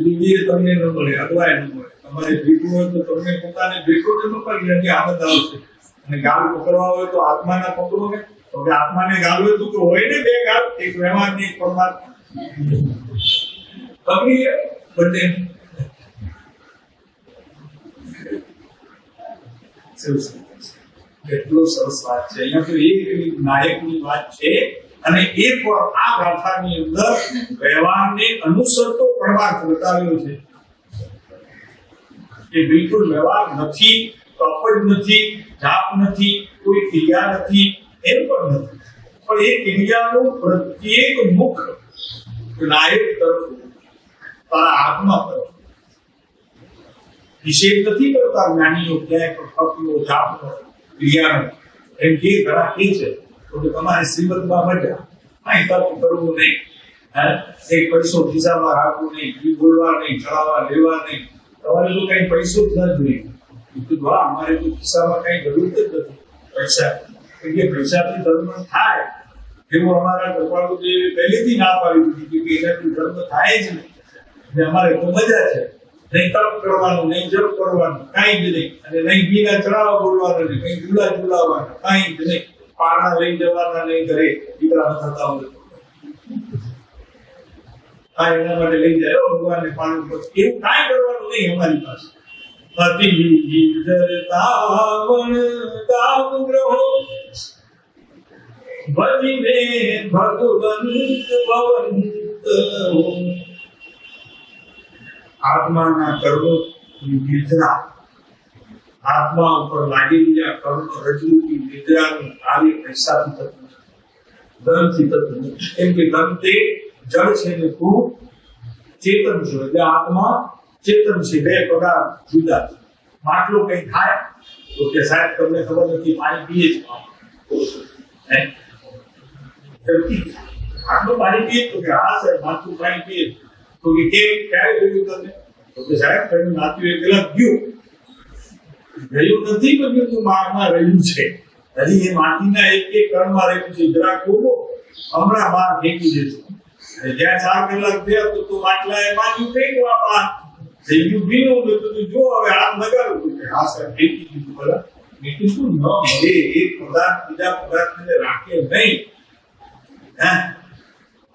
બીજી તમને ન મળે, અગવાય ન મળે. તમારે ભેટવું હોય તો તમને પોતાને ભેટો ન પકડી, કે આનંદ આવશે. અને ગાલ પકડવા હોય તો આત્માના પકડો ને, તો કે આત્માને ગાલ હોય તો હોય ને બે ગાલ, એક વ્યવહારની એક પરમાત્મા પકડી બંને. એટલો સરસ વાત છે. અહીંયા તો એક નાયકની વાત છે. અને એ પણ આ ગાથાની અંદર વ્યવહારને અનુસરતો પરમાર્થ બતાવ્યો છે કે બિલકુલ વ્યવહાર નથી, તપ જ નથી, જાપ નથી, કોઈ ક્રિયા નથી, એમ પણ નથી. પણ એ ક્રિયાનું પ્રત્યેક મુખ નાયક તરફ, તારા આત્મા તરફ નિષેધ નથી કરતા જ્ઞાનીઓ ક્યાંય ભક્તિઓ, જાપનો, ક્રિયાનો. એમ કે ઘણા કે છે તો તમારે શ્રીમદમાં મજા, કાંઈ તપ કરવું નહીં, એક પૈસો ખિસ્સામાં રાખવું નહીં, બોલવા નહીં, ચડાવવા લેવા નહીં, તમારે તો કઈ પૈસો જ ન જોઈએ. અમારે તો ખિસ્સામાં કઈ જરૂર જ નથી પૈસા, કેમ કે પૈસાથી ધર્મ થાય એવું અમારા કૃપાળુદેવે પહેલેથી ના પાડી દીધી કે એનાથી ધર્મ થાય જ નહીં. અમારે તો મજા છે, નહીં તપ કરવાનું, નહીં જપ કરવાનું, કાંઈ જ નહીં. અને નહીં બીના ચડાવવા બોલવાના નહીં, નહીં ઝૂલા ઝૂલાવાના, કાંઈ જ નહીં. પાણા લઈ જવાના નહીં ઘરે, દીકરા થતા હોય આ એના માટે લઈ જાય ભગવાનને પાણી, એવું કાંઈ કરવાનું નહીં અમારી પાસે. અતિ તાવણ તાવ ગ્રહો ભજીને ભગવંત ભવંત. આત્માના કર્મો નિદ્રા, આત્મા ઉપર લાગેલી કર્મ રજૂની નિદ્રાનું કાર્ય પૈસાથી થતું નથી, ધનથી થતું નથી. કેમ કે ધન તે જળ છે ને તું ચેતન છો, એટલે આત્મા ચેતન છે. બે પદાર્થ જુદા છે. માટલો કઈ થાય તો કે સાહેબ તમને ખબર નથી પાણી પીએ છે, માટલું પાણી પીએ તો કે હા સાહેબ માટલું પાણી પીએ તો કે ક્યારે જોયું તમને તો કે સાહેબ તમે નાખ્યું એ પેલા ગયું નથી, પણ તું માળમાં રહ્યું છે, હજી એ માટીના એક એક કણમાં રહ્યું છે. જરા ખોલો, હમણાં બહાર ફેંકી દેજો. જ્યાં 4 કલાક થયા તો તું માટલાએ માટી ફેંકવા બહાર થઈ ગયું ભીનું, તો તું જો હવે હાથ લગાડું કે હા સાહેબ ફેંકી દીધું. બરાબર મેં કીધું ન મળે, એક પદાર્થ બીજા પદાર્થને રાખે નહીં.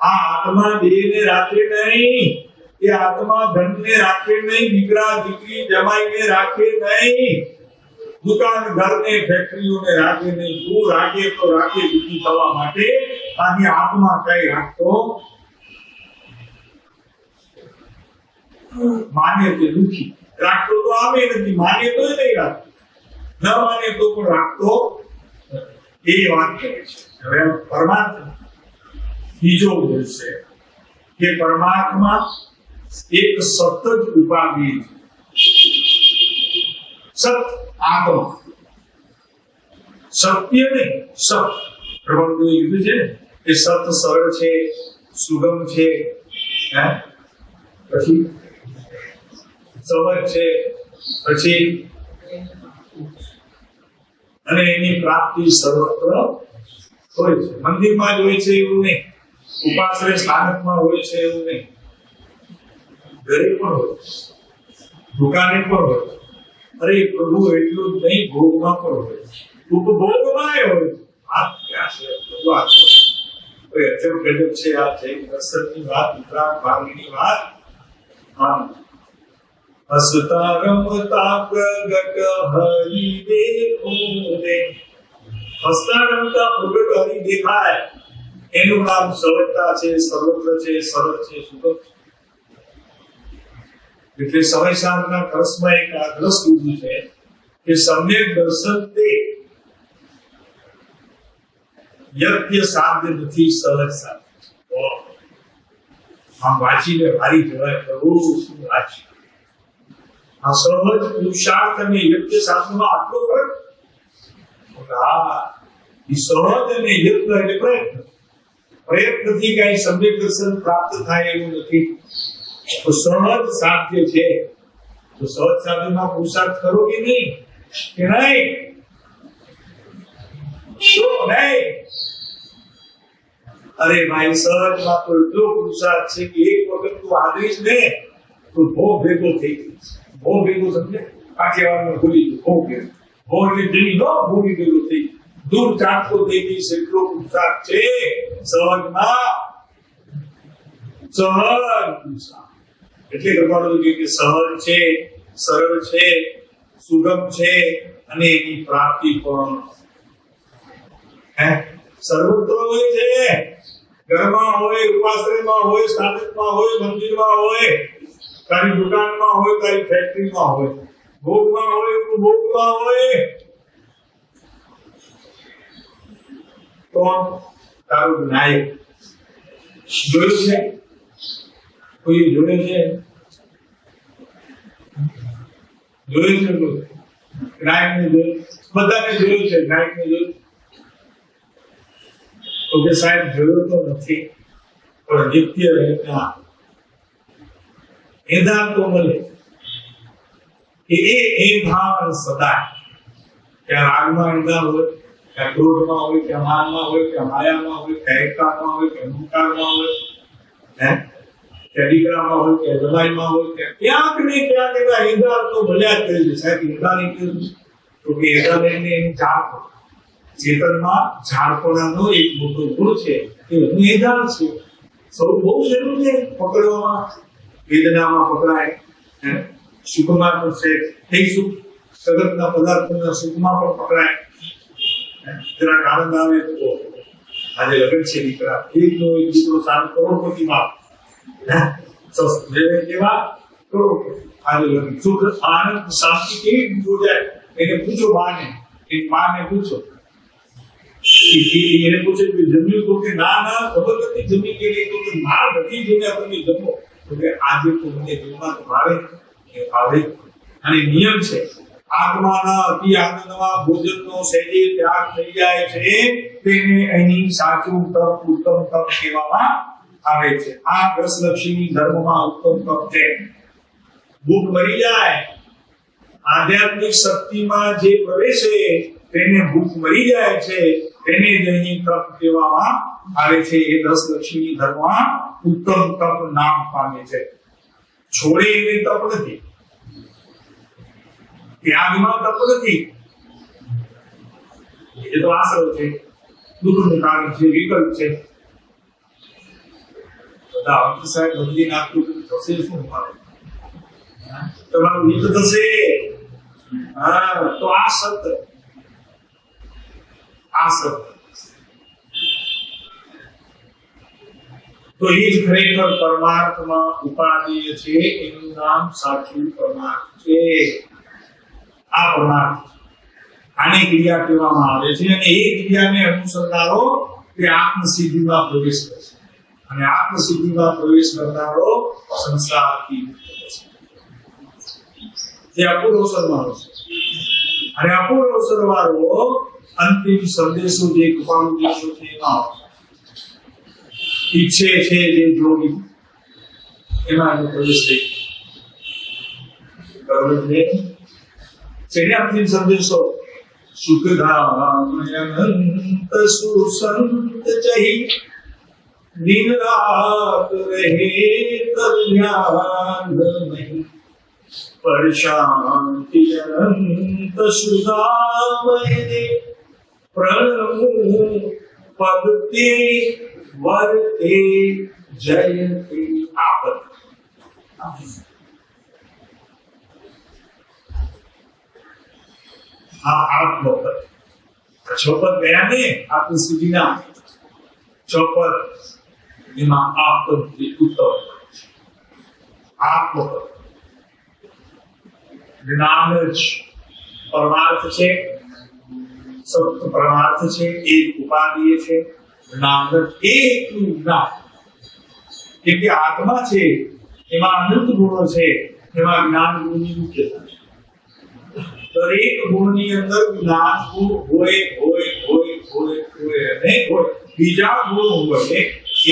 આ આત્મા દેહને રાખે નહીં, એ આત્મા ધનને રાખે નહીં, દીકરા દીકરી જમાઈને રાખે નહીં, દુકાન ઘરને ફેક્ટરીઓને રાખે નહીં. તું રાખે તો રાખે દુઃખી થવા માટે, આની આત્મા કઈ રાખતો માને તે દુઃખી, રાખતો તો આવે નથી, માને તો નહીં રાખતો, ન માને તો પણ રાખતો એ વાત કહે છે. હવે પરમાત્મા બીજો બોલશે કે પરમાત્મા એક સતત ઉપાધિ છે. સત આત્મા, સત્ય નહીં સત. પ્રભુ કીધું છે કે સત સરળ છે, સુગમ છે, પછી સહજ છે, પછી અને એની પ્રાપ્તિ સર્વત્ર હોય છે. મંદિરમાં જ હોય છે એવું નહીં, ઉપાશ્રય સ્થાનકમાં હોય છે એવું નહીં, ઘરે પણ હોય. દુકાને પણ હોય. અરે પ્રભુ એટલું જ નહીં, ભોગમાં પણ હોય, ઉપભોગમાં હોય. આ ક્યાં છે પ્રભુ? આ કોઈ અજબ ગજબ છે. આ જૈન દર્શનની વાત, વિતરાગ ભાવની વાત. હસતા રમતા પ્રગટ હરિ દેખો રે. હસતા રમતા પ્રગટ હરિ દેખાય, એનું નામ સવજતા છે, સર્વત્ર છે, સરળ છે, સુગમ. એટલે સમય સાધના કળશમાં એક આગ્રહ સુધી છે કે સમ્યક દર્શન તે યજ્ઞ સાધ્ય નથી, સહજ સાધ્ય. આમ વાંચીને ભારી જવાય, પ્રભુ શું વાંચ્યું. આ સહજ પુરુષાર્થ અને યજ્ઞ સાધનમાં આટલો ફરક. સહજ અને યજ્ઞ એટલે પ્રયત્ન. પ્રયત્નથી કઈ સમ્યક દર્શન પ્રાપ્ત થાય એવું નથી. તો સહજ સાધ્ય છે. તો સહજ સાધ્યમાં પુરુષાર્થ કરો કે નહીં? કે નહીં? શું નહીં? અરે ભાઈ, સહજમાં તો એટલો પુરુષાર્થ છે કે એક વખત તું આદરીશ ને તો ભોગ ભેગો થઈ જઈશ. ભોગ ભેગો સમજે? કાઠિયાવાડમાં ભૂલી ગયો ભોગ ભેગો. ભોગ એટલે જમી નો ભૂલી ભેગો થઈ દૂર ચાટકો થઈ જઈશ. એટલો પુરુષાર્થ છે સહજમાં. સહજ પુરુષાર્થ એટલે કૃપાળુ કે સહજ છે, સરળ છે, સુગમ છે અને એની પ્રાપ્તિ પણ સર્વત્ર હોય છે. ઘરમાં હોય, ઉપાશ્રયમાં હોય, સાધકમાં હોય, મંદિરમાં હોય, તારી દુકાનમાં હોય, તારી ફેક્ટરીમાં હોય, ભોગમાં હોય, ઉપભોગમાં હોય. કોણ? તારું નાયક. જોયું છે? કોઈ જોડે છે? જોયું છે? નાયક ને જોયું? બધાને જોયું છે. નાયક ને જોયું તો કે સાહેબ જોયું તો નથી, પણ નિત્ય રહેતા એદાન તો મળે કે એ ભાવ સદા. ત્યાં રાગમાં એદાન હોય, ત્યાં ક્રોધમાં હોય, ત્યાં માનમાં હોય, ત્યાં માયામાં હોય, ત્યાં એકતામાં હોય, ત્યાં અહંકારમાં હોય, ત્યાં દીકરામાં હોય, ત્યાં જમાઈમાં હોય, ક્યાંક ને ક્યાંક એના એદાન તો મળ્યા જ કરે છે. સાહેબ એદાન એટલે તો કે એદાન એની જાત ચેતનમાં ઝાડપણાનો એક મોટો ગુણ છે કે નિદાન છે. સૌ બહુ સહેલું છે પકડવામાં. વેદનામાં પકડાય, સુખમાં પણ છે, થઈ સુખ જગતના પદાર્થોના સુખમાં પણ પકડાય. જરાક આનંદ આવે તો આજે લગ્ન છે દીકરા, એકનો એક દીકરો સારો કરોડપતિ બાપ, કેવા કરોડપતિ. આજે લગ્ન સુખ આનંદ શાંતિ કેવી રીતે જાય એને પૂછો. માને એક માને પૂછો, એને પૂછે કે જમ્યું તો કે ના ના ખબર નથી જમી કે નહીં. તો કે ના નથી જમ્યા, તમે જમો. તો કે આજે તો મને જમવા ભાવે કે ભાવે. અને નિયમ છે આત્માના અતિ આનંદમાં ભોજનનો સહેજે ત્યાગ થઈ જાય છે, તેને એની સાચું તપ ઉત્તમ તપ કહેવામાં આવે છે. આ રસલક્ષી ધર્મમાં ઉત્તમ તપ છે. ભૂખ મરી જાય, આધ્યાત્મિક શક્તિમાં જે પ્રવેશે તેને ભૂખ મરી જાય છે, તેને જ અહીં તપ કહેવામાં આવે છે. એ રસલક્ષી ધર્મમાં ઉત્તમ તપ નામ પામે છે. છોડે એને તપ નથી, ત્યાગમાં તપ નથી. એ તો આશ્રવ છે, દુઃખનું કારણ છે, વિકલ્પ છે. બધા અંત સાહેબ બદલી નાખતું થશે શું? તમારું હિત થશે. તો આ સત્ય, આ સત્ય તો એ જ ખરેખર પરમાર્થમાં ઉપાદેય છે. એનું નામ સાચું પરમાર્થ છે. આ પરમાર્થ, આને ક્રિયા કહેવામાં આવે છે. અને એ ક્રિયાને અનુસરનારો તે આત્મસિદ્ધિમાં પ્રવેશ કરે છે. અને આત્મસિદ્ધિમાં પ્રવેશ કરનારો સંસારથી મુક્ત છે. તે અપૂર્વ સરવાળો છે. અને અપૂર્વ સરવાળો અંતિમ સંદેશો જે કૃપાળુ દેશો છે એમાં ઈચ્છે છે જે જોડી એમાં પ્રવેશ થઈ બરોબર છે. તેને અંતિમ સંદેશો સુખધામયનંત સુસંત ચહી દિન રાત રહે કલ્યાણ નહીં. પરશાંતિ અનંત સુધામય પ્રણમુ પદતે વર્તે જયતે આપદ. આત્મપદ છોપદ ગયા ને આપણી સુધીના ચોપદ એમાં આપદ ઉત્તમ આત્મપદ જ્ઞાન જ પરમાર્થ છે, સત્ય પરમાર્થ છે, એક ઉપાધિ છે. જ્ઞાન જ એકનું જ્ઞાન, કેમ કે આત્મા છે એમાં અનંત ગુણો છે, એમાં જ્ઞાન ગુણની મુખ્યતા છે. દરેક ગુણની અંદર જ્ઞાન ગુણ હોય હોય હોય હોય હોય અને હોય, બીજા ગુણ હોય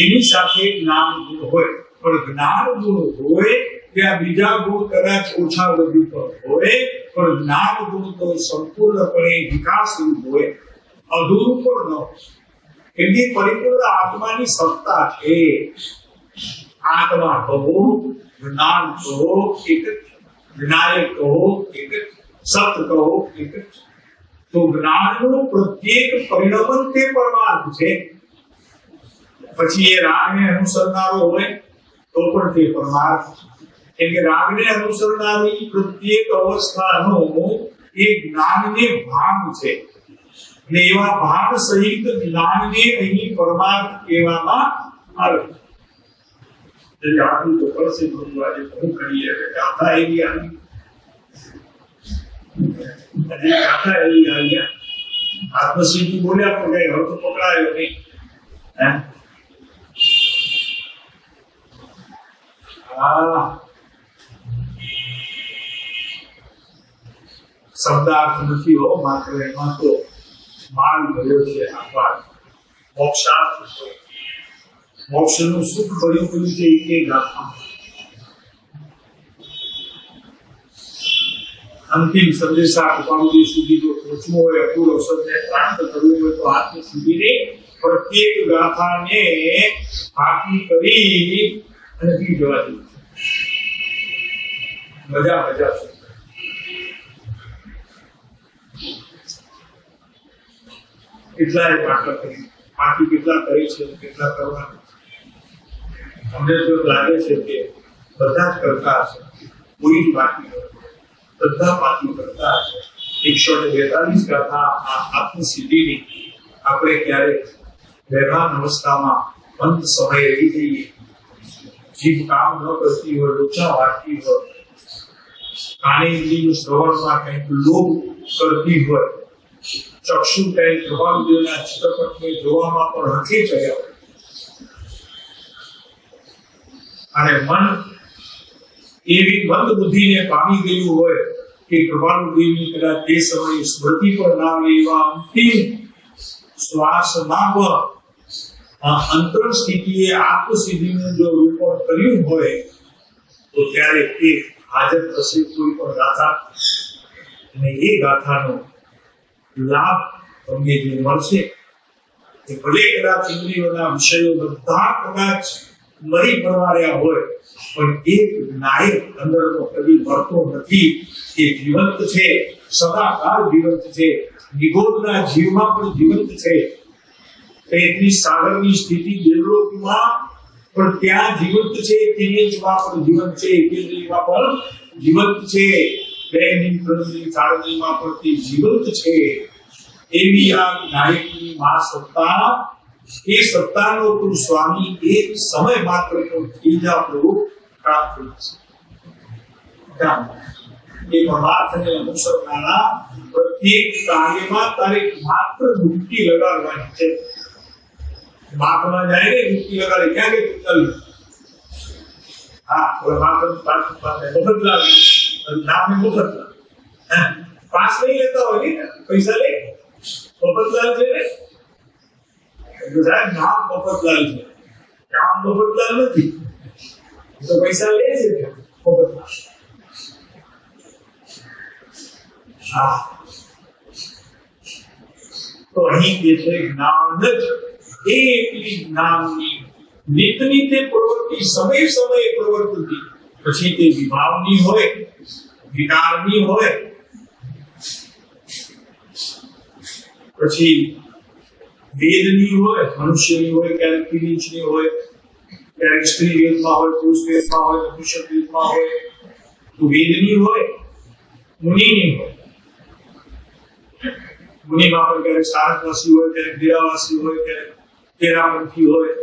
એની સાથે જ્ઞાન ગુણ હોય, પણ જ્ઞાન ગુણ હોય ત્યાં બીજા ગુણ કદાચ ઓછા વધુ પણ હોય, પણ જ્ઞાન ગુણ તો સંપૂર્ણપણે વિકાસરૂપ હોય, અધૂરું પણ ન હોય. એટલે પરિપૂર્ણ આત્માની સત્તા છે. આત્મા કહો, જ્ઞાન કહો એક જ, જ્ઞાયક કહો એક જ, સત્ય કહો એક જ. તો જ્ઞાનનું પ્રત્યેક પરિણમન તે પરમાર્થ છે. પછી એ રાગને અનુસરનારો હોય તો પણ તે પરમાર્થ છે. કેમ કે રાગને અનુસરનારી પ્રત્યેક અવસ્થાનો એ જ્ઞાનને ભાગ છે, અને એવા ભાગ સહિત જ્ઞાનને અહીં પરમાર્થ કહેવામાં આવે. એટલે આટલું તો પડશે. આજે શું કરીએ? ગાથા એવી આવી, ગાથા એવી આવી, આત્મસિદ્ધિ બોલ્યા પણ કઈ હવે તો પકડાયો નહીં. શબ્દાર્થ નથી હો, માત્ર એમાં તો માન ભર્યો છે. આભાર મોક્ષાર્થ છે, મોક્ષનું સુખ ભર્યું કર્યું છે એ ગાથા. અંતિમ સંદેશા કૃપાળુજી સુધી જો પહોંચવું હોય, અપૂર્વ અવસરને પ્રાપ્ત કરવું હોય તો આત્મ સુધીની પ્રત્યેક ગાથાને આખી કરી અને પી જવા જેવું છે. મજા મજા છે. કેટલાય પાઠક કરી, બાકી કેટલા કરી છે, કેટલા કરવાના. અમને તો લાગે છે કે બધા જ કરતા હશે, કોઈ જ બાકી નથી, બધા બાકી કરતા હશે. 142 ગાથા આત્મસિદ્ધિની આપણે ક્યારેક વ્યવહાર અવસ્થામાં અંત સમયે રહી જઈએ, જીભ કામ ન કરતી હોય, લોચા વાટતી હોય, કાનેન્દ્રિયનું શ્રવણમાં કંઈક લોભ કરતી હોય, ચક્ષુ કંઈક કૃપાળુદેવના ચિત્રપટને જોવામાં પણ હકી ગયા હોય, અને મન એવી મંદ બુદ્ધિને પામી ગયું હોય કે કૃપાળુદેવની કદાચ તે સમયે સ્મૃતિ પણ ના આવે, એવા અંતિમ શ્વાસમાં અંતર સ્થિતિએ આત્મસિદ્ધિનું જો રૂપણ કર્યું હોય તો ત્યારે એ હાજર થશે કોઈ પણ ગાથા, અને એ ગાથાનો લાભ તમને જે મળશે એ ભલે કદાચ ઇન્દ્રિયોના વિષયો બધા કદાચ મરી પરવાર્યા હોય, પણ એક નાયક અંદરનો કદી મળતો નથી. એ જીવંત છે, સદાકાળ જીવંત છે, નિગોદના જીવમાં પણ જીવંત છે. તેની સાગરની સ્થિતિ દેવલોકમાં પણ ત્યાં જીવંત છે, તિર્યંશમાં પણ જીવંત છે, કેન્દ્રીયમાં પણ જીવંત છે, બેની ત્રણની ચારણીમાં પણ તે જીવંત છે. એવી આ નાયકની મા સત્તા, એ સત્તાનો તું સ્વામી એક સમય માત્ર તો ત્રીજા પ્રભુ પ્રાપ્ત થશે. એ પરમાર્થને અનુસરનારા પ્રત્યેક કાર્યમાં તારે માત્ર ડૂબકી લગાડવાની છે. બાપમાં જાય ને ડૂબકી લગાડે, ક્યાં કે ચાલ હા મફત લાવે, નામે મફત લાવે, પાસ નહીં લેતા હોય ને, પૈસા લે મફતલાલ છે ને, નામ મફતલાલ છે, કામ મફતલાલ નથી, તો પૈસા લે છે મફતલાલ. હા, તો અહીં જે છે જ્ઞાન જ એકલી જ્ઞાનની નિત્યની તે પ્રવૃત્તિ સમય સમયે પ્રવર્તતી, પછી તે વિભાવની હોય વિકારની હોય, પછી વેદની હોય, મનુષ્યની હોય, ક્યારેક પિરીચની હોય, ક્યારેક સ્ત્રી વેદમાં હોય, પુરુષ વેદમાં હોય, નપુંસક વેદમાં હોય, તો વેદની હોય, મુનિની હોય. મુનિમાં પણ ક્યારેક સારકવાસી હોય, ક્યારેક દેરાવાસી હોય, ક્યારેક તેરાપંથી હોય.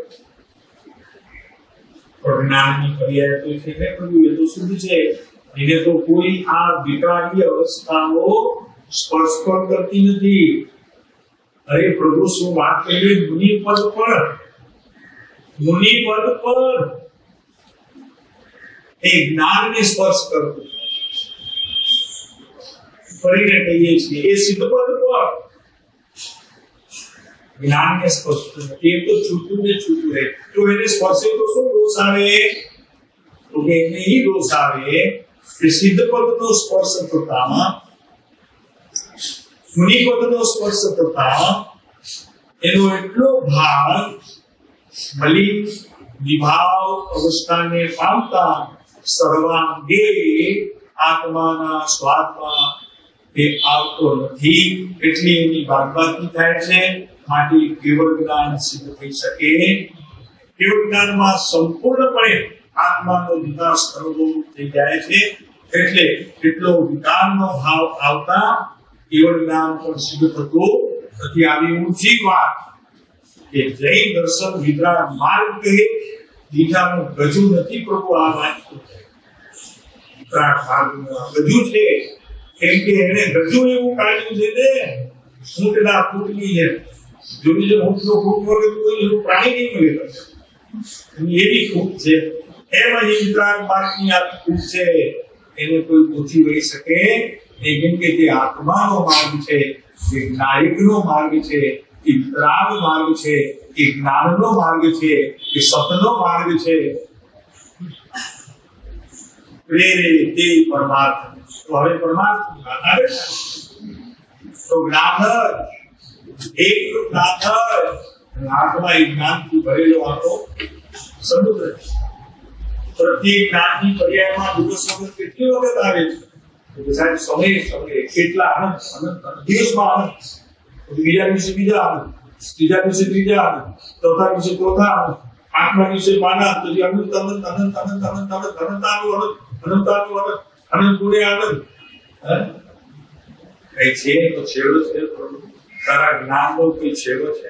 પણ જ્ઞાનની પર્યાય તો છે ને, પણ એ તો શુદ્ધ છે. એને તો કોઈ આ વિકારી અવસ્થાઓ સ્પર્શ પણ કરતી નથી. અરે પ્રભુ, શું વાત કરી? મુનિ પદ પર એ જ્ઞાનને સ્પર્શ કરતું. ફરીને કહીએ છીએ, એ સિદ્ધ પદ પર જ્ઞાનને સ્પર્શ કરતું. એ તો છૂટું ને છૂટું રહે. તો એને સ્પર્શે તો શું દોષ આવે? તો એને એ દોષ આવે કે સિદ્ધ પદનો સ્પર્શ થતા, મુનિ પદનો સ્પર્શ થતા એનો એટલો ભાગ મલિન વિભાવ અવસ્થાને પામતા સર્વાંગે આત્માના સ્વાદમાં એ આવતો નથી. એટલી એની બાદબાકી થાય છે. માટે કેવળ જ્ઞાન સિદ્ધ થઈ શકે. કેવળ જ્ઞાનમાં સંપૂર્ણપણે આત્માનો વિકાસ કરવો થઈ જાય છે. એટલે એટલો વિકારનો ભાવ આવતા કેવળ જ્ઞાન પણ સિદ્ધ થતું નથી. આવી ઊંચી વાત કે જૈન દર્શન વિતરાગ માર્ગ કહે. ગીતાનું ગજુ નથી પ્રભુ આ વાત. વિતરાગ માર્ગનું ગજુ છે, કેમ કે એને ગજુ એવું કાઢ્યું છે ને ઊંટના ફૂટની જેમ. જોઈ લો, ઊંટનો ફૂટ વગર કોઈ એવું પ્રાણી નહીં મળે. એવી ફૂટ છે. એમ અહીં વિતરાગ માર્ગની આ ફૂટ છે. એને કોઈ પૂછી વહી શકે નહીં, કેમ કે તે આત્માનો માર્ગ છે, એ જ્ઞાયકનો માર્ગ છે, એ વિતરાગ માર્ગ છે, એ જ્ઞાનનો માર્ગ છે, એ સતનો માર્ગ છે. પ્રેરે તે પરમાર્થ. તો હવે પરમાર્થની વાત આવે છે. તો જ્ઞાન એક જ્ઞાન, આત્મા એ જ્ઞાનથી ભરેલો હતો સમુદ્ર. પ્રત્યેક જ્ઞાનની પર્યાયમાં દિવસ વખત કેટલી વખત આવે છે? સાહેબ સમય કેટલા આનંદ, દિવસમાં આનંદ, બીજા દિવસે બીજા આનંદ, ત્રીજા દિવસે ત્રીજા આનંદ, ચોથા દિવસે ચોથા આનંદ, આઠમા દિવસે પાના, પછી અનંત આનંદ, અનંત આનંદ, અનંત આનંદ, અનંતાનું આનંદ, અનંતાનું આનંદ, અનંત પૂરે આનંદ. કઈ છે તો છેડો છે. તારા જ્ઞાનનો કોઈ છેડો છે?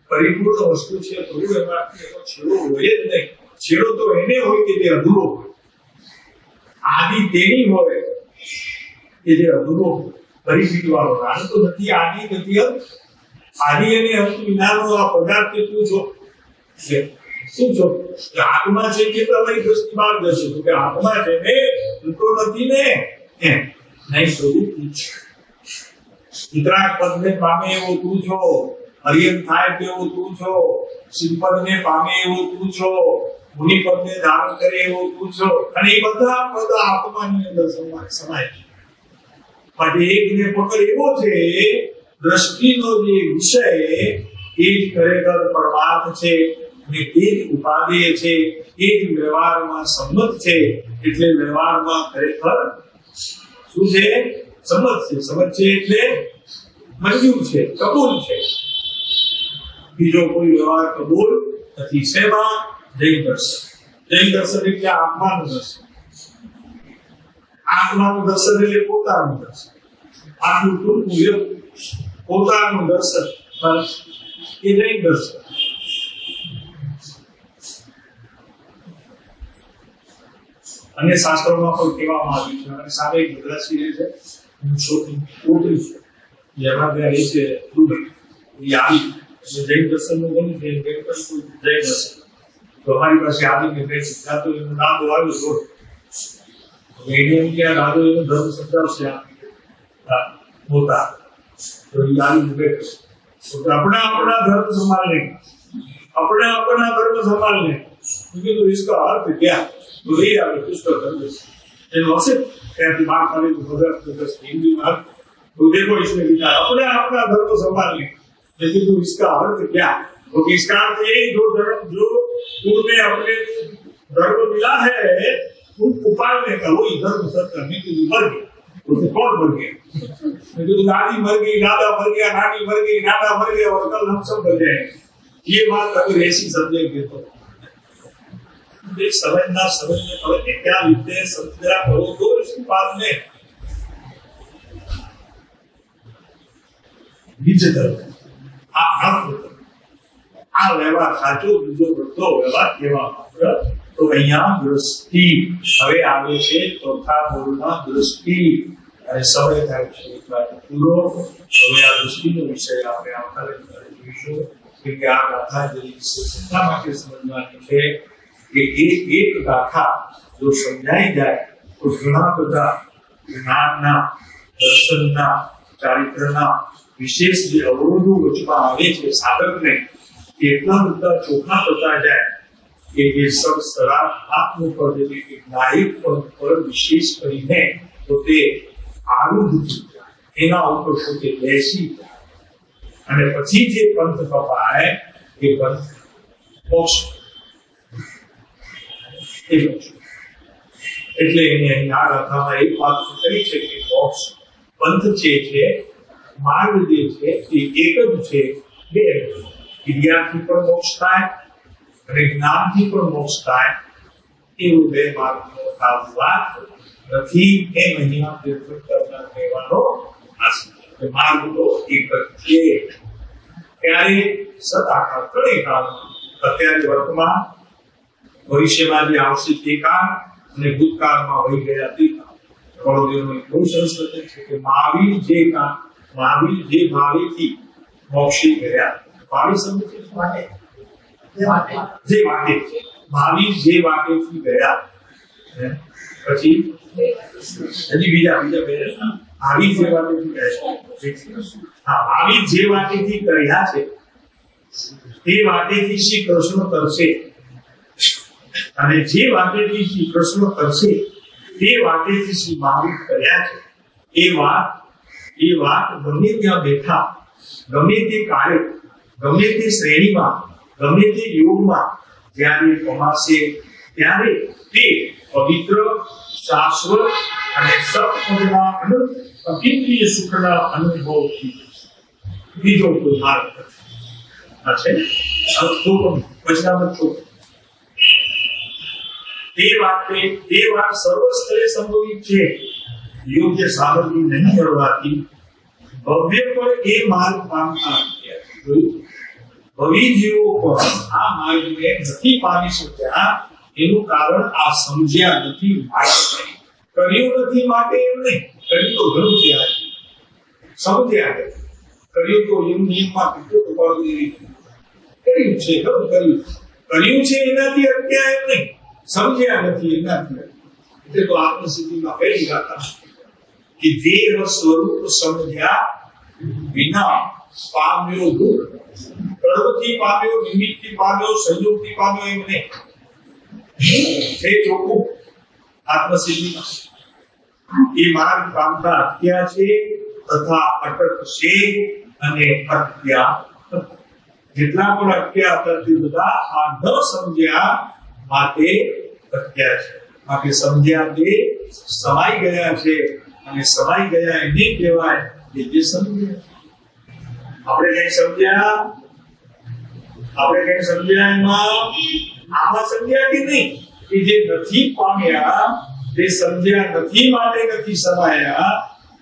પરિપૂર્ણ વસ્તુ છે, થોડું એમાંથી એનો છેડો હોય જ નહીં. છેડો તો એને હોય કે જે અધૂરો હોય. આદિ તેની હોય કે જે અધૂરો પરિપીઠ વાળો. આનો તો નથી આદિ, નથી અંત. આદિ અને અંત વિનાનો આ પદાર્થ કે તું છો. શું છો? આત્મા છે કે તમારી દ્રષ્ટિ બહાર જશે. તો કે આત્મા છે ને, તું તો નથી ને. નહીં પ્રભુ, તું છે. વિતરાગ પદને પામે એવો તું છો. હરિયન થાય તેવો તું છો. સિદ્ધપદને પામે એવો તું છો. મુનિપદને ધારણ કરે એવો તું છો. અને એ બધા પદ આત્માની અંદર સમાય છે. માટે એકને પકડ એવો છે, દ્રષ્ટિનો જે વિષય એ જ ખરેખર પરમાર્થ છે, અને એ જ ઉપાદેય છે, એ જ વ્યવહારમાં સંમત છે. એટલે વ્યવહારમાં ખરેખર શું છે? સંમત છે. સંમત છે એટલે મંજૂર છે, કબૂલ છે. બીજો કોઈ વ્યવહાર કબૂલ નથી. શેમાં? જૈન દર્શન. જૈન દર્શન એટલે આત્માનું દર્શન. આત્માનું દર્શન એટલે પોતાનું દર્શન. આટલું ટૂંકું પોતાનું દર્શન એ જૈન દર્શન. અને શાસ્ત્રોમાં પણ કહેવામાં આવ્યું છે. અને સામે એક ગુજરાતી રહે છે, પોતરી છે, જેમના ત્યાં એ છે દુબઈ, એ આવી જૈન દર્શનનું ગણું છે. જૈન દર્શન તો અમારી પાસે આવીને બેસી ત્યાં તો એનું નામ આવ્યું થોડું. એને એમ કે આ દાદો એનો ધર્મ સમજાવશે પોતા. તો એ આવીને બેઠો. તો अपना अपना धर्म संभालने, अपना अपना धर्म संभालने. क्योंकि तो इसका अर्थ क्या? तो ये आगे उसका धर्म एनो हसे क्या बात करे तो भगत हिंदी में तो देखो इसमें लिखा है अपना अपना धर्म संभालने. लेकिन तो इसका अर्थ क्या? तो इसका अर्थ ये जो धर्म जो पूर्व में अपने धर्म मिला है उपाय में कहो इधर उधर करने के लिए मर गया, तो कौन मर गया? तो दादी मर गई, दादा मर गया, नानी मर गई, नाना मर गया और कल हम सब मर जाएंगे। ये बात अगर ऐसी समझेंगे तो समझना समझने पड़े क्या लिखते हैं, समझना करो तो इसके बाद में डिजिटल આ વ્યવહાર સાચો, બીજો બધો વ્યવહાર કેવા માત્ર. તો અહીંયા દ્રષ્ટિ હવે આવે છે ચોથા મૂળમાં દ્રષ્ટિ અને સમય થાય છે પૂરો. હવે આ દ્રષ્ટિનો વિષય આપણે આવતા જોઈશું કે આ ગાથા જે શા માટે સમજવાની છે કે એક ગાથા જો સમજાઈ જાય તો ઘણા બધા જ્ઞાનના, દર્શનના, ચારિત્રના વિશેષ જે અવરોધો વચમાં આવે છે સાધકને એટલા બધા ચોખા થતા જાય કે જે સબ સરાત્મક પદ એટલે નાયક પદ પર વિશેષ કરીને પોતે આરૂઢ એના ઉપર પોતે બેસી જાય અને પછી જે પંથ કપાય એ પંથ મોક્ષ. એટલે એને અહીં આ ગાથામાં એક વાત કરી છે કે મોક્ષ પંથ છે માર્ગ જે છે એ એક જ છે, બે ક્રિયાથી પણ મોક્ષ થાય અને જ્ઞાનથી પણ મોક્ષ થાય એવું બે માર્ગનો વાત નથી. એમ અહીંયા તીર્થંકરના કહેવાનો માર્ગ તો એક જ છે. ત્યારે સદાકાળ ત્રણેય કાળમાં, અત્યારે વર્તમાન, ભવિષ્યમાં જે આવશે તે કાળ અને ભૂતકાળમાં હોઈ ગયા તે કાળ. કળદેવનો એક બહુ સરસ વચન છે કે મહાવીર જે ભાવેથી મોક્ષે ગયા. ભાવી શબ્દ છે માટે જે વાટે, મહાવીર જે વાટેથી ગયા. પછી હજી બીજા બે મહાવીર જે વાટેથી ગયા. હા, મહાવીર જે વાટેથી કર્યા છે તે વાટેથી શ્રી કૃષ્ણ કરશે અને જે વાટેથી શ્રી કૃષ્ણ કરશે તે વાટેથી શ્રી મહાવીર કર્યા છે. એ વાત ગમે ત્યાં બેઠા, ગમે તે કાળે, ગમે તે શ્રેણીમાં, ગમે તે યોગમાં જ્યારે પમાશે ત્યારે તે પવિત્ર, શાશ્વત અને સત્પદના અતિન્દ્રિય સુખના અનુભવથી બીજો કોઈ માર્ગ નથી. તે વાત સર્વસ્તરે સંભવિત છે. યોગ્ય સાધનની નહીં મળવાથી ભવ્ય પર એ માર્ગ પામતા ભવિ જીવો પર આ માર્ગને નથી પામી શક્યા. એનું કારણ આ સમજ્યા નથી માટે. કર્યું નથી માટે એમ નહીં, કર્યું તો ઘણું છે, સમજ્યા કર્યું તો એમ નિયમમાં કેટલું કર્યું છે, કર્યું છે એનાથી અત્યારે એમ નહીં, સમજ્યા નથી એનાથી. એટલે તો આત્મસિદ્ધિમાં પહેલી ગાથા કે દેહ સ્વરૂપ સમજ્યા વિના પામ્યો દુઃખ. કર્મથી પામ્યો, નિમિત્તથી પામ્યો, સંયોગથી પામ્યો એમ નહીં. એ ચોખ્ખું આત્મસિદ્ધિમાં એ માર્ગ પામતા અટક્યા છે તથા અટકશે અને અટક્યા. જેટલા પણ અટક્યા હતા તે બધા આ ન સમજ્યા માટે અટક્યા છે. માટે સમજ્યા તે સમાઈ ગયા છે અને સમાઈ ગયા એને કહેવાય કે જે સમજ્યા. આપણે કઈ સમજ્યા એમાં આમાં સમજ્યા કે નહીં, કે જે નથી પામ્યા તે સમજ્યા નથી માટે નથી સમાયા,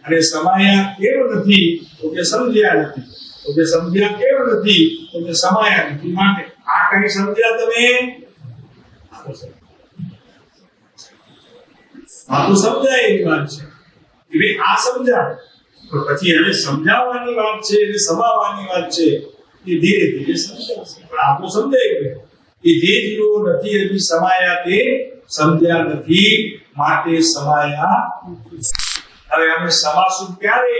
અને સમાયા કેમ નથી તો કે સમજ્યા નથી, તો કે સમજ્યા કેમ નથી તો કે સમાયા નથી. માટે આ કઈ સમજ્યા તમે? આ તો સમજાય એવી વાત છે કે ભાઈ આ સમજાય, તો પછી હવે સમજાવવાની વાત છે એટલે સમાવવાની વાત છે એ ધીરે ધીરે સમજાશે. પણ આ તો સમજાય ગયું કે જે જીવો નથી હજી સમાયા તે સમજ્યા નથી માટે સમાયા. હવે અમે સમાશું ક્યારે?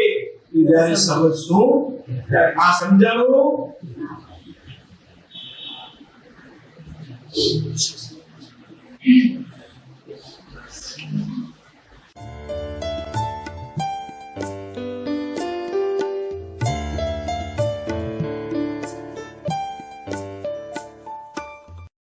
જ્યારે સમજશું ત્યારે આ સમજાવું